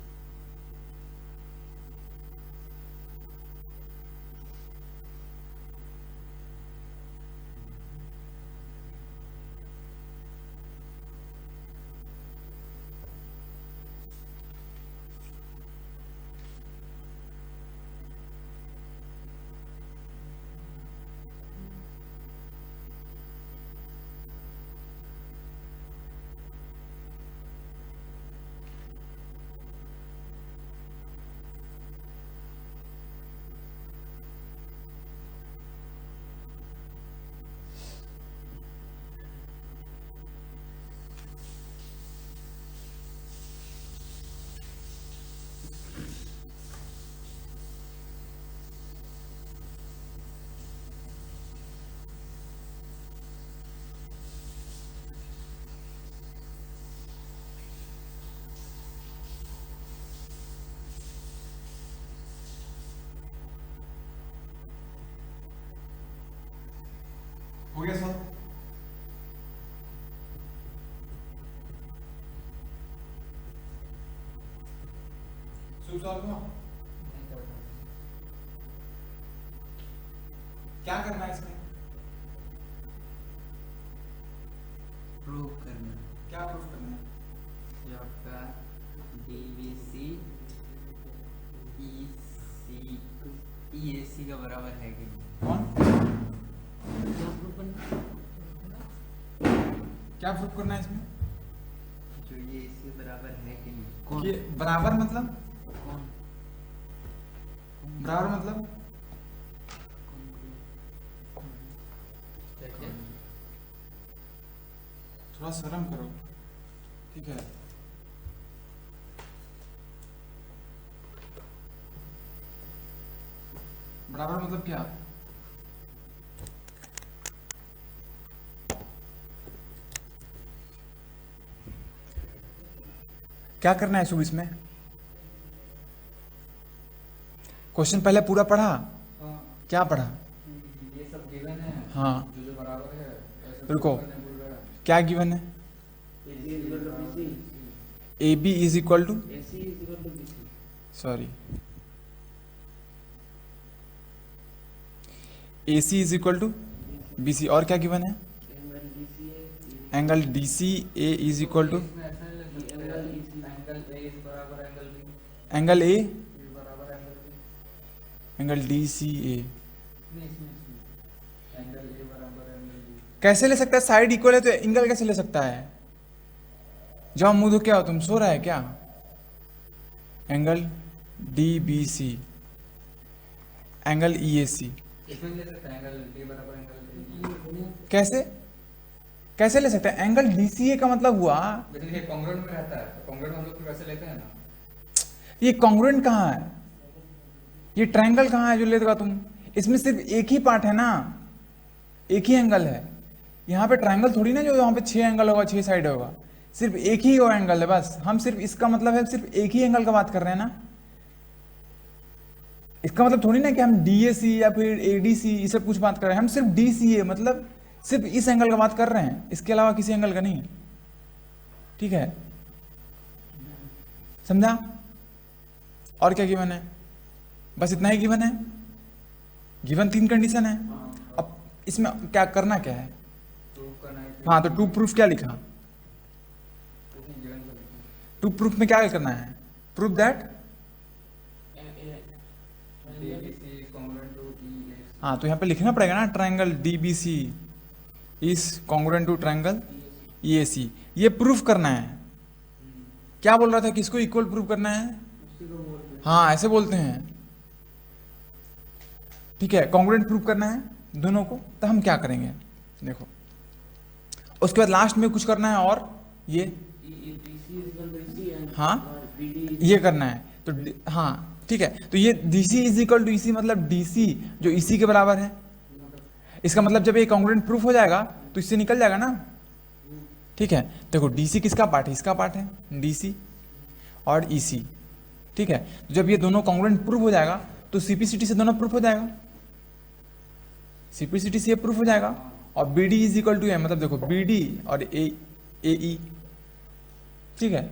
हो गया सर? शुभ सॉल्व हुआ? नहीं कर पाया। क्या करना है इसमें? प्रूव करना क्या प्रूफ करना है? ये आपका DBC EAC का बराबर है कि नहीं? कौन? क्या प्रूफ करना? क्या प्रूफ करना है इसमें? जो ये इसके बराबर है कि नहीं? कौन? ये बराबर मतलब? कौन? बराबर मतलब? देखिए थोड़ा शर्म करो, ठीक है? बराबर मतलब क्या? क्या करना है शुभ इसमें? क्वेश्चन पहले पूरा पढ़ा? हाँ, क्या पढ़ा? ये सब गिवन है। हाँ। जो जो बराबर है ऐसे रुको। करने बोल रहा है। क्या गिवन है? AC is equal to BC. AB is equal to, AC is equal to BC. Sorry, AC is equal to BC, और क्या गिवन है? Angle DCA. Angle DCA is equal to इसमें ऐसा नहीं लिख सकते एंगल हैं। EC. एंगल ए बराबर angle B, angle A B बराबर एंगल बी। Angle DCA। नहीं, इसमें एंगल ए बराबर एंगल बी। कैसे ले सकता है? साइड इक्वल है तो एंगल कैसे ले सकता है? जाओ मुंह धो, क्या हो तुम, सो रहा है क्या? एंगल DBC एंगल EAC इसमें ले सकते हैं एंगल डी बराबर एंगल ए। कैसे? कैसे ले सकते हैं? एंगल DCA का मतलब हुआ, लेकिन ये कॉन्ग्रुएंट में रहता है, तो कॉन्ग्रुएंट हम लोग तो वैसे लेते हैं ना। ये कॉन्ग्रुएंट कहाँ है? ये ट्रायंगल कहाँ है जो लेगा तुम? इसमें सिर्फ एक ही पार्ट है ना, एक ही एंगल है। यहाँ पे ट्रायंगल थोड़ी ना जो यहाँ पे 6 एंगल होगा, 6 साइड होगा, सिर्फ एक ही वो एंगल है बस। हम सिर्फ, इसका मतलब है सिर्फ एक ही एंगल का बात कर रहे हैं ना। इसका मतलब थोड़ी ना कि हम DAC या फिर ADC ये सब कुछ बात कर रहे हैं। हम सिर्फ DCA मतलब सिर्फ इस एंगल का बात कर रहे हैं, इसके अलावा किसी एंगल का नहीं, ठीक है? समझा? और क्या गिवन है? बस इतना ही गिवन है। गिवन 3 कंडीशन है। अब इसमें क्या करना क्या है? प्रूव करना है। हाँ, तो टू प्रूफ क्या लिखा? इसमें गिवन को लिखना है। टू प्रूफ में क्या करना है? Proof that, DBC is congruent to EAC. हाँ तो यहाँ पे लिखना पड़ेगा ना, triangle DBC is congruent to triangle EAC। ये प्रूफ करना है। क्या बोल रहा था, किसको इक्वल प्रूफ करना है? उसी को बोलते हैं. हाँ ऐसे बोलते हैं, ठीक है? कॉन्ग्रुएंट प्रूफ करना है दोनों को, तो हम क्या करेंगे देखो। उसके बाद लास्ट में कुछ करना है, और ये DC is equal to EC and हाँ BD is ये करना है। तो हाँ ठीक है, तो ये DC is equal to EC मतलब DC जो EC के बराबर है। इसका मतलब जब ये कॉन्ग्रुएंट प्रूफ हो जाएगा तो इससे निकल जाएगा ना, ठीक है? देखो DC किसका पार्ट है? इसका पार्ट है, DC और EC, ठीक है? तो जब ये दोनों कॉन्ग्रुएंट प्रूफ हो जाएगा तो CPCT से दोनों प्रूफ हो जाएगा, CPCT से ये प्रूफ हो जाएगा। और BD इज इक्वल टू ए, मतलब देखो BD और AE, ठीक है?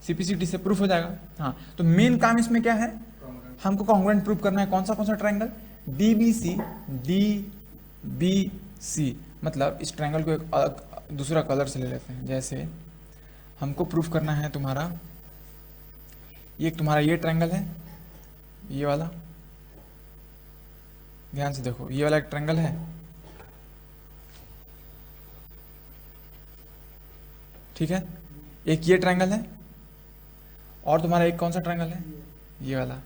CPCT से प्रूफ हो जाएगा। हाँ तो मेन काम इसमें क्या है? हमको कॉन्ग्रुएंट प्रूफ करना है। कौन सा ट्रायंगल? DBC, DBC मतलब इस ट्रायंगल को एक अलग दूसरा कलर से ले लेते हैं। जैसे हमको प्रूफ करना है तुम्हारा ये ट्रायंगल है, ये वाला, ध्यान से देखो, ये वाला एक ट्रायंगल है, ठीक है? एक ये ट्रायंगल है, और तुम्हारा एक कौन सा ट्रायंगल है? ये वाला।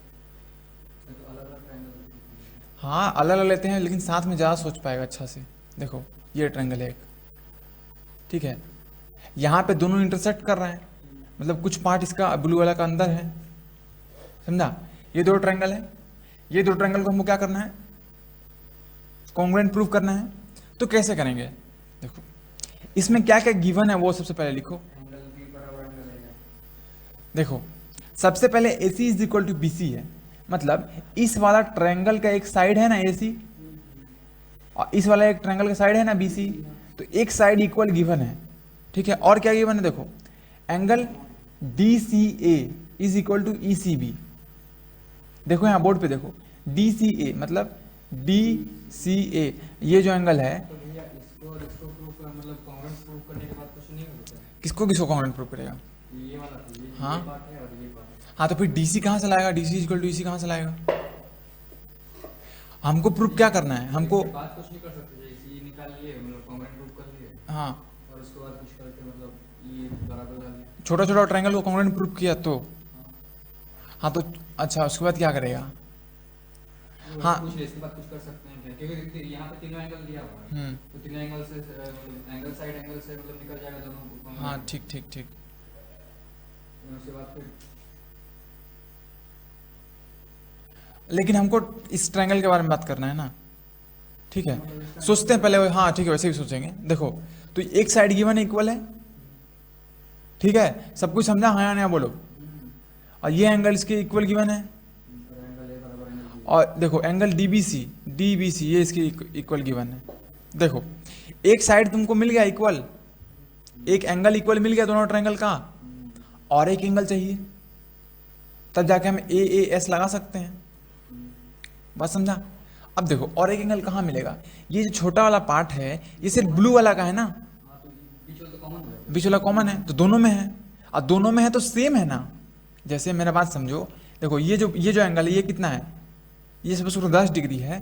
हाँ अलग अलग लेते हैं, लेकिन साथ में ज़्यादा सोच पाएगा अच्छा से। देखो ये ट्रायंगल है एक, ठीक है? यहाँ पे दोनों इंटरसेक्ट कर रहे हैं, मतलब कुछ पार्ट इसका ब्लू वाला का अंदर है, समझा? ये दो ट्रायंगल है, ये दो ट्रायंगल को हमको क्या करना है? कॉन्ग्रुएंट प्रूफ करना है। तो कैसे करेंगे देखो, इसमें क्या क्या गिवन है वो सबसे पहले लिखो। एंगल बी बराबर एंगल ए है। देखो सबसे पहले AC is equal to BC है, मतलब इस वाला ट्रायंगल का एक साइड है ना AC, और इस वाला एक ट्रायंगल का साइड है ना BC, तो एक साइड इक्वल गिवन है, ठीक है। और क्या गिवन है देखो, angle DCA is equal to ECB। देखो यहाँ बोर्ड पे देखो, DCA मतलब DCA ये जो एंगल है, तो भैया इसको और इसको प्रूफ मतलब कॉन्ग्रुएंस प्रूफ करने के बाद कुछ नहीं होता है? किसको किसको कॉन्ग्रुएंट प्रूव करेगा? ये वाला तो ये हाँ। ये पार्ट है और ये पार्ट है। हाँ तो फिर DC कहाँ से लाएगा, DC इक्वल टू EC कहाँ से लाएगा? हमको प्रूफ क्या करना है, हमको इसके बाद कुछ नहीं कर सकते, जैसे ये निकाल लिए मतलब कॉन्ग्रुएंट प्रूफ कर लिए हाँ और उसके बाद कुछ करके मतलब ये बराबर डाल दिया। छोटा छोटा ट्रायंगल को कॉन्ग्रुएंट प्रूफ किया तो हाँ तो अच्छा उसके बाद क्या करेगा? हाँ। हाँ कुछ इसके बाद कुछ कर सकते हैं क्या? क्योंकि यहाँ पे तीनों एंगल दिया हुआ है, तो तीनों एंगल से एंगल साइड एंगल से मतलब निकल जाएगा दोनों। हाँ ठीक ठीक ठीक। उसके बाद फिर लेकिन हमको इस ट्रायंगल के बारे में बात करना है ना, ठीक है। सोचते हैं पहले, हाँ ठीक है वैसे भी सोचेंगे। देखो तो एक साइड गिवन है इक्वल है, ठीक है, सब कुछ समझा, हाँ या नहीं बोलो। और ये एंगल इसके इक्वल गिवन है, एंगल ए बराबर एंगल बी। और देखो एंगल DBC ये इसके इक्वल गिवन है। देखो एक साइड तुमको मिल गया इक्वल, एक एंगल इक्वल मिल गया दोनों ट्रायंगल का, और एक एंगल चाहिए, तब जाके हम AAS लगा सकते हैं। बात समझा? अब देखो और एक एंगल कहाँ मिलेगा, ये जो छोटा वाला पार्ट है ये सिर्फ ब्लू वाला का है ना, हाँ तो बीच वाला तो कॉमन हो जाएगा। बीच वाला कॉमन है, तो दोनों में है, और दोनों में है तो सेम है ना। जैसे मेरा बात समझो, देखो ये जो एंगल है ये कितना है, ये सपोज करो 10 डिग्री है,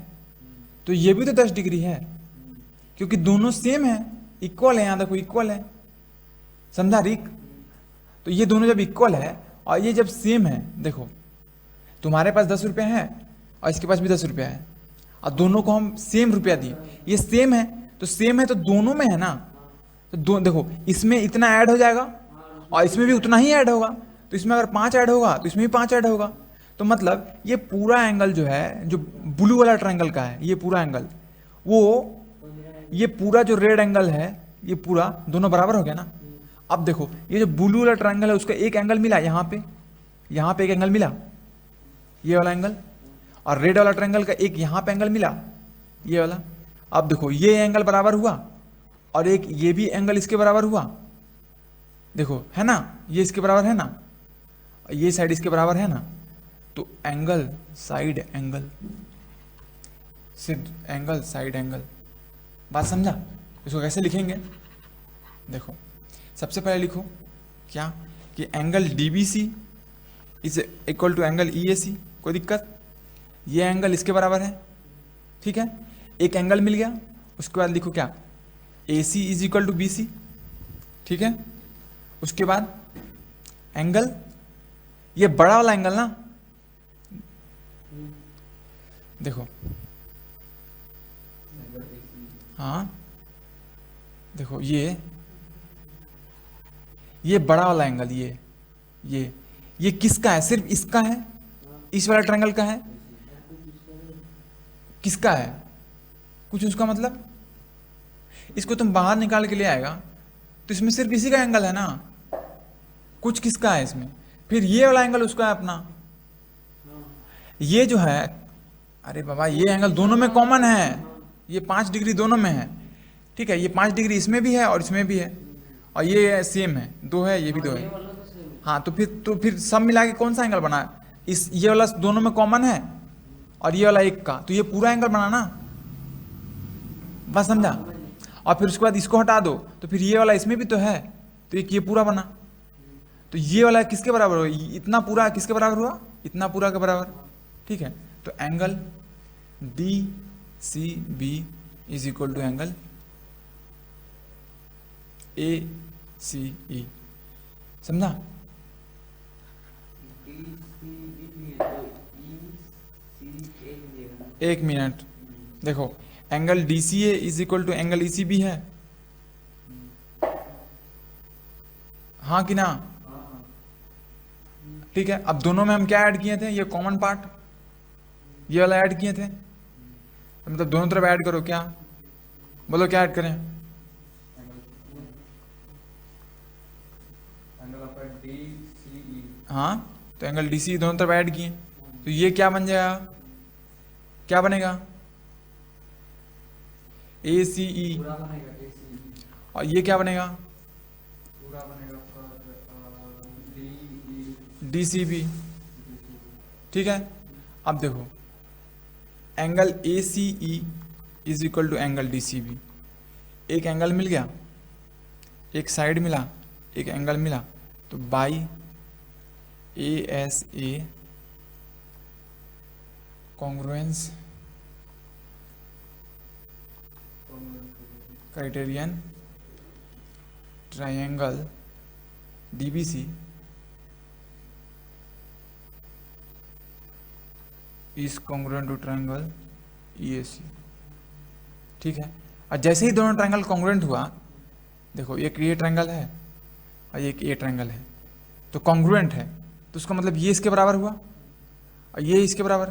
तो ये भी तो 10 डिग्री है, क्योंकि दोनों सेम है, इक्वल है, यहाँ देखो इक्वल है, समझा रिक? तो ये दोनों जब इक्वल है और ये जब सेम है, देखो तुम्हारे पास 10 रुपये है और इसके पास भी 10 रुपया है, और दोनों को हम सेम रुपया दिए, ये सेम है तो दोनों में है ना, तो देखो इसमें इतना ऐड हो जाएगा और इसमें भी उतना ही ऐड होगा, तो इसमें अगर 5 ऐड होगा तो इसमें भी 5 ऐड होगा। तो मतलब ये पूरा एंगल जो है, जो ब्लू वाला ट्रायंगल का है, ये पूरा एंगल, वो ये पूरा जो रेड एंगल है, ये पूरा दोनों बराबर हो गया ना। अब देखो ये जो ब्लू वाला ट्रायंगल है उसका एक एंगल मिला यहाँ पे एक एंगल मिला, ये वाला एंगल, और रेड वाला ट्रायंगल का एक यहाँ पे एंगल मिला, ये वाला। अब देखो ये एंगल बराबर हुआ और एक ये भी एंगल इसके बराबर हुआ, देखो है ना, ये इसके बराबर है ना, ये साइड इसके बराबर है ना, तो एंगल साइड एंगल, सिर्फ एंगल साइड एंगल। बात समझा? इसको कैसे लिखेंगे? देखो सबसे पहले लिखो क्या, कि angle DBC is equal to angle EAC। कोई दिक्कत? ये एंगल इसके बराबर है, ठीक है, एक एंगल मिल गया। उसके बाद लिखो क्या, AC is equal to BC, ठीक है। उसके बाद एंगल, ये बड़ा वाला एंगल ना, देखो एंगल AC हाँ देखो ये बड़ा वाला एंगल, ये किसका है? सिर्फ इसका है, इस वाला ट्रायंगल का है, किसका है? कुछ उसका मतलब, इसको तुम बाहर निकाल के ले आएगा तो इसमें सिर्फ इसी का एंगल है ना, कुछ किसका है इसमें? फिर ये वाला एंगल उसका है अपना, ये जो है, अरे बाबा ये एंगल दोनों में कॉमन है, ये 5 डिग्री दोनों में है, ठीक है, ये 5 डिग्री इसमें भी है और इसमें भी है, और ये सेम है, 2 है, ये भी 2 ये है। वाला तो सेम है। हाँ तो फिर सब मिला के कौन सा एंगल बना? इस ये वाला दोनों में कॉमन है और ये वाला एक का, तो ये पूरा एंगल बना ना। बस समझा? और फिर उसके बाद इसको हटा दो तो फिर ये वाला इसमें भी तो है, तो एक ये पूरा बना। तो ये वाला किसके बराबर हुआ? इतना पूरा किसके बराबर हुआ? इतना पूरा के बराबर, ठीक है। तो angle DCB is equal to angle ACE। समझा? DCB भी है तो ECA मिलेगा ना। एक मिनट, देखो angle DCA is equal to angle ECB है, हाँ कि ना? हाँ ठीक है। अब दोनों में हम क्या ऐड किए थे? ये कॉमन पार्ट, ये वाला ऐड किए थे, तो मतलब दोनों तरफ ऐड करो। क्या बोलो, क्या ऐड करें? एंगल आपका DCE हाँ तो एंगल DC दोनों तरफ ऐड किए, तो ये क्या बन जाएगा? क्या बनेगा? ACE, पूरा बनेगा ACE, और ये क्या बनेगा? पूरा बनेगा आपका DE, DCB। ठीक है, अब देखो angle ACE is equal to angle DCB। एक एंगल मिल गया, एक साइड मिला, एक एंगल मिला, तो by ASA congruence criterion triangle DBC is congruent to triangle EAC। ठीक है, और जैसे ही दोनों ट्रायंगल कॉन्ग्रुएंट हुआ, देखो एक ये ट्रायंगल है और एक ये ट्रायंगल है, तो कॉन्ग्रुएंट है, तो उसका मतलब ये इसके बराबर हुआ और ये इसके बराबर,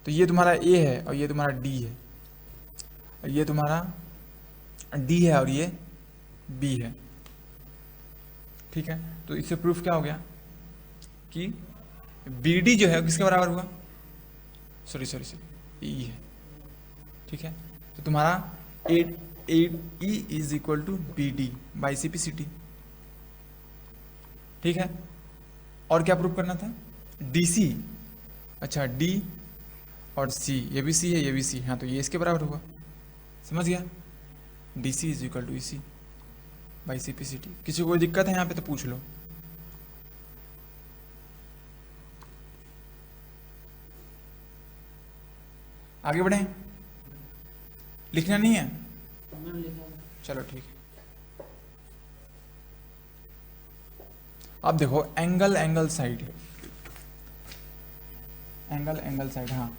तो ये तुम्हारा A है और ये तुम्हारा D है, और ये तुम्हारा D है और ये B है। ठीक है, तो इससे प्रूफ क्या हो गया कि BD जो है किसके बराबर हुआ, सॉरी E है। ठीक है, तो तुम्हारा AE is equal to BD by CPCT। ठीक है, और क्या प्रूफ करना था? DC, अच्छा D और C, ये भी C है ये भी C, हाँ तो ये इसके बराबर हुआ, समझ गया? DC is equal to EC by CPCT। किसी को कोई दिक्कत है यहाँ पे तो पूछ लो। आगे बढ़े, लिखना नहीं है? मैंने लिखा है। चलो ठीक है। अब देखो एंगल साइड, एंगल साइड, हाँ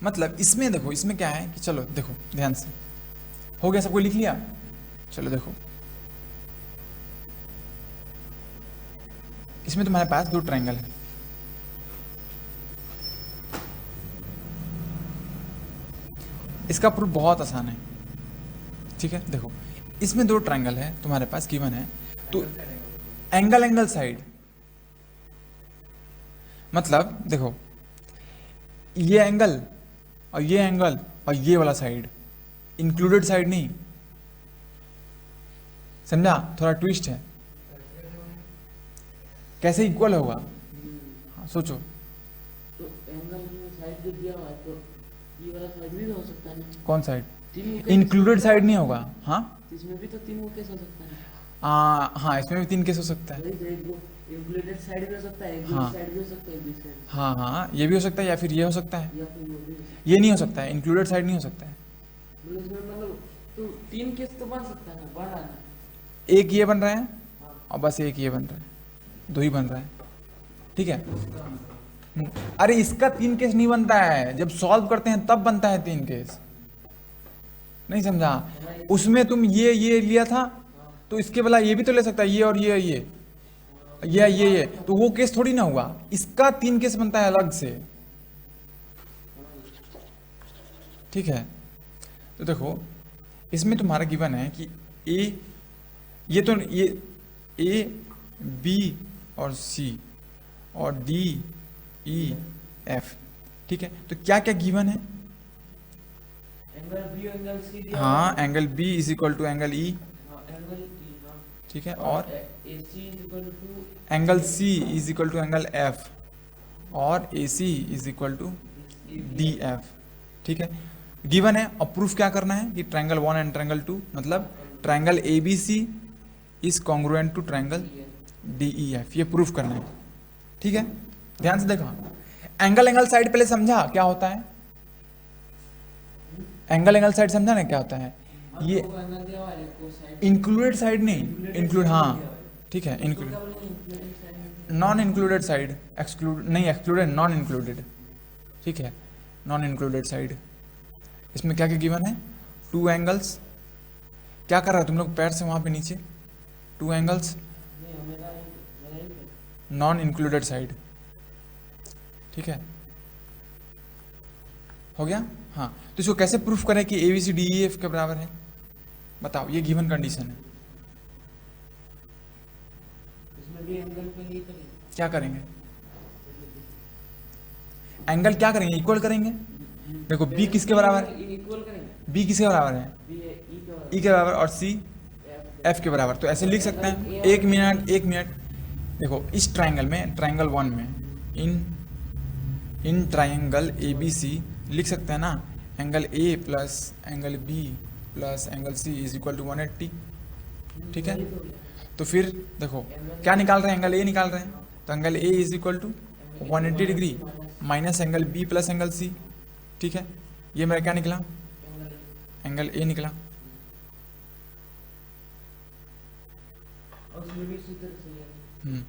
मतलब इसमें देखो, इसमें क्या है कि चलो देखो ध्यान से, हो गया सबको लिख लिया? चलो देखो, इसमें तुम्हारे पास दो ट्रायंगल है, इसका प्रूफ बहुत आसान है। ठीक है, देखो इसमें दो ट्रायंगल है तुम्हारे पास गिवन है, तो एंगल साइड मतलब देखो ये एंगल और ये एंगल और ये वाला साइड, इंक्लूडेड साइड नहीं, समझा? थोड़ा ट्विस्ट है, कैसे इक्वल होगा? हाँ, सोचो। तो एंगल में साइड जो दिया हुआ है, तो ये वाला साइड भी हो सकता है ना? कौन साइड? तीन इंक्लूडेड साइड नहीं होगा। हाँ इसमें भी तो तीन वो केस हो सकता है। हाँ, इसमें भी 3 केस हो सकता है। वही तो, एक वो इंक्लूडेड साइड भी हो सकता है, एक हाँ। साइड भी हो सकता है, एक साइड, हाँ, ये भी हो सकता है या फिर ये हो सकता है, या फिर वो भी हो सकता है। ये नहीं हो सकता है, इंक्लूडेड साइड नहीं हो सकता है। मतलब इसमें मतलब तो तीन केस तो बन सकता है ना, बन रहा है ना? एक ये बन रहा है हाँ। और बस एक ये बन रहा है, दो ही बन रहा है। ठीक है, अरे इसका 3 केस नहीं बनता है, जब सॉल्व करते हैं तब बनता है 3 केस, नहीं समझा? उसमें तुम ये लिया था, तो इसके बदला ये भी तो ले सकता है, ये और ये तो वो केस थोड़ी ना हुआ, इसका 3 केस बनता है अलग से। ठीक है, तो देखो इसमें तुम्हारा गिवन है कि ये A B और C और D E F। ठीक है, तो क्या क्या गिवन है? एंगल बी एंगल सी दिया हाँ, angle B is equal to angle E। Angle E, हाँ। ठीक है, और AC is equal to angle C is equal to angle F और AC is equal to DF। ठीक है, गिवन है, और प्रूफ क्या करना है कि ट्रायंगल 1 एंड ट्रायंगल 2 मतलब triangle ABC is congruent to triangle DEF, ये प्रूफ करना है। ठीक है, ध्यान से देखो, एंगल साइड पहले समझा क्या होता है? एंगल साइड समझा ना क्या होता है? ये दो एंगल दिया हुआ है, एक को साइड इंक्लूडेड साइड नहीं, इंक्लूड, हाँ ठीक है, क्या इंक्लूड, बोलेंगे? Including side non included side, exclude नहीं, एक्सक्लूडेड, नॉन इंक्लूडेड। ठीक है, नॉन इंक्लूडेड साइड। इसमें क्या क्या गिवन है? 2 एंगल्स, क्या कर रहा है तुम लोग पैर से वहां पे नीचे? 2 एंगल्स, नहीं, मेरा ही नॉन इंक्लूडेड साइड। ठीक है, हो गया? हाँ, तो इसको कैसे प्रूफ करें कि ABCDEF के बराबर है? बताओ, ये गिवन कंडीशन है, इसमें भी एंगल पे ही करेंगे। क्या करेंगे? एंगल क्या करेंगे? इक्वल करेंगे। देखो बी किसके बराबर है, इक्वल करेंगे, बी किसके बराबर है, बी है ई का ई के बराबर, और सी एफ के बराबर। तो ऐसे लिख सकते हैं, एक मिनट एक मिनट। देखो इस ट्राइंगल में, ट्राइंगल 1 में, इन ट्राइंगल ए बी सी लिख सकते हैं ना, angle A plus angle B plus angle C is equal to 180। ठीक है, तो फिर देखो क्या निकाल रहे हैं, एंगल ए निकाल रहे हैं, तो angle A is equal to 180 degree minus angle B plus angle C. ठीक है, ये मेरा क्या निकला, एंगल ए निकला। और उसमें भी इसी तरह से है,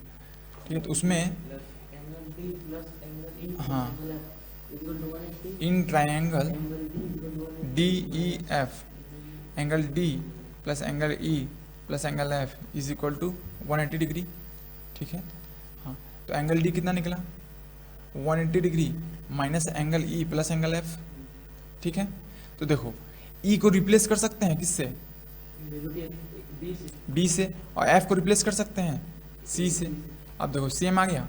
ठीक है, तो उसमें angle D plus angle E हाँ, equal to 180, in triangle angle D equal to 180, D E F, angle D plus angle E plus angle F is equal to 180 degree. ठीक है, हाँ, तो एंगल डी कितना निकला, 180 degree minus angle E plus angle F. ठीक है, तो देखो ई को रिप्लेस कर सकते हैं किससे, बी से, डी से, और एफ को रिप्लेस कर सकते हैं सी से। अब देखो सेम आ गया,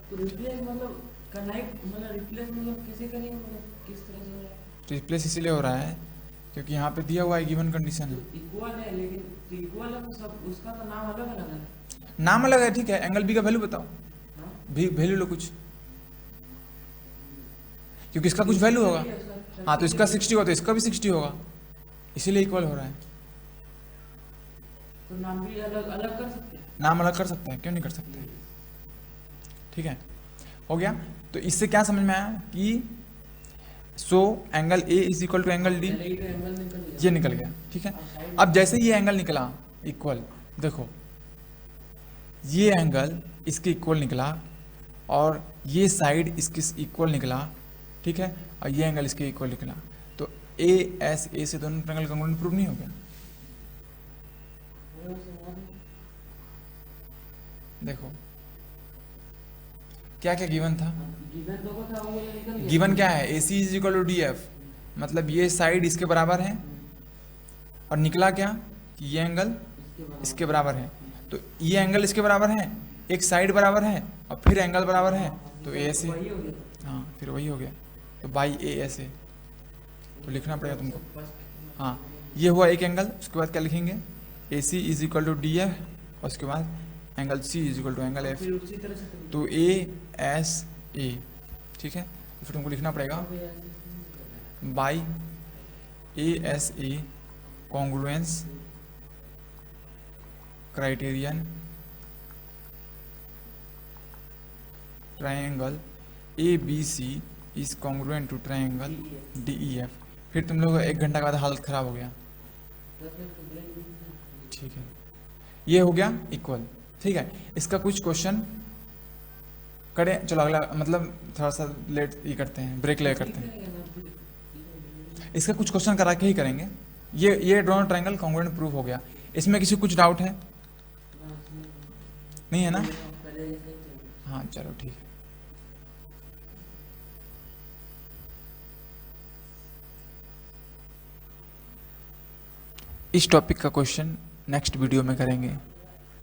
तो रिप्लेस मतलब करना है, मतलब रिप्लेस मतलब कैसे करेंगे, मतलब किस तरह से हो रहा है? तो रिप्लेस इसीलिए हो रहा है क्योंकि यहाँ पे दिया हुआ है, गिवन कंडीशन है, इक्वल है, लेकिन इक्वल है तो सब उसका तो नाम अलग अलग है। नाम अलग है। ठीक है, एंगल बी का वैल्यू बताओ, हाँ? भी वैल्यू लो कुछ, क्योंकि इसका कुछ वैल्यू होगा। हाँ, तो इसका 60 होगा तो इसका भी 60 होगा, इसीलिए इक्वल हो रहा है। तो नाम भी अलग अलग कर सकते हैं। नाम अलग कर सकते हैं, क्यों नहीं कर सकते। ठीक है, हो गया। तो इससे क्या समझ में आया कि so angle A is equal to angle D, पहले ही तो एंगल निकल गया। ये निकल गया। ठीक है, अब जैसे ये एंगल निकला इक्वल, देखो ये एंगल इसके इक्वल निकला और ये साइड इसके इक्वल निकला। ठीक है, और ये एंगल इसके इक्वल निकला, तो ए एस ए से दोनों ट्रायंगल कॉन्ग्रुएंट प्रूव नहीं हो गया। देखो क्या क्या गिवन था, गिवन तो था, वो निकल गया। गिवन क्या है, A C is equal to D F, मतलब ये साइड इसके बराबर है, और निकला क्या कि ये एंगल इसके बराबर है। तो ये एंगल इसके बराबर है, एक साइड बराबर है, और फिर एंगल बराबर है, तो ए से, वही हो गया। हाँ फिर वही हो गया, तो बाई ए एस ए, तो लिखना पड़ेगा तुमको। हाँ, ये हुआ एक एंगल, उसके बाद क्या लिखेंगे, A C is equal to D F, और उसके बाद angle C is equal to angle F, फिर उसी तरह से करेंगे। तो ए एस ए। ठीक है, तो फिर तुमको लिखना पड़ेगा by A S A congruence criterion triangle A B C is congruent to triangle D E F. फिर तुम लोग 1 घंटा के बाद हालत खराब हो गया। ठीक है, ये हो गया इक्वल। ठीक है, इसका कुछ क्वेश्चन करें, चलो अगला, मतलब थोड़ा सा लेट ये करते हैं, ब्रेक ले करते हैं। इसका कुछ क्वेश्चन करा के ही करेंगे। ये दोनों ट्रायंगल कॉन्ग्रुएंट प्रूफ हो गया। इसमें किसी को कुछ डाउट है, नहीं है ना? हाँ चलो ठीक है। इस टॉपिक का क्वेश्चन नेक्स्ट वीडियो में करेंगे।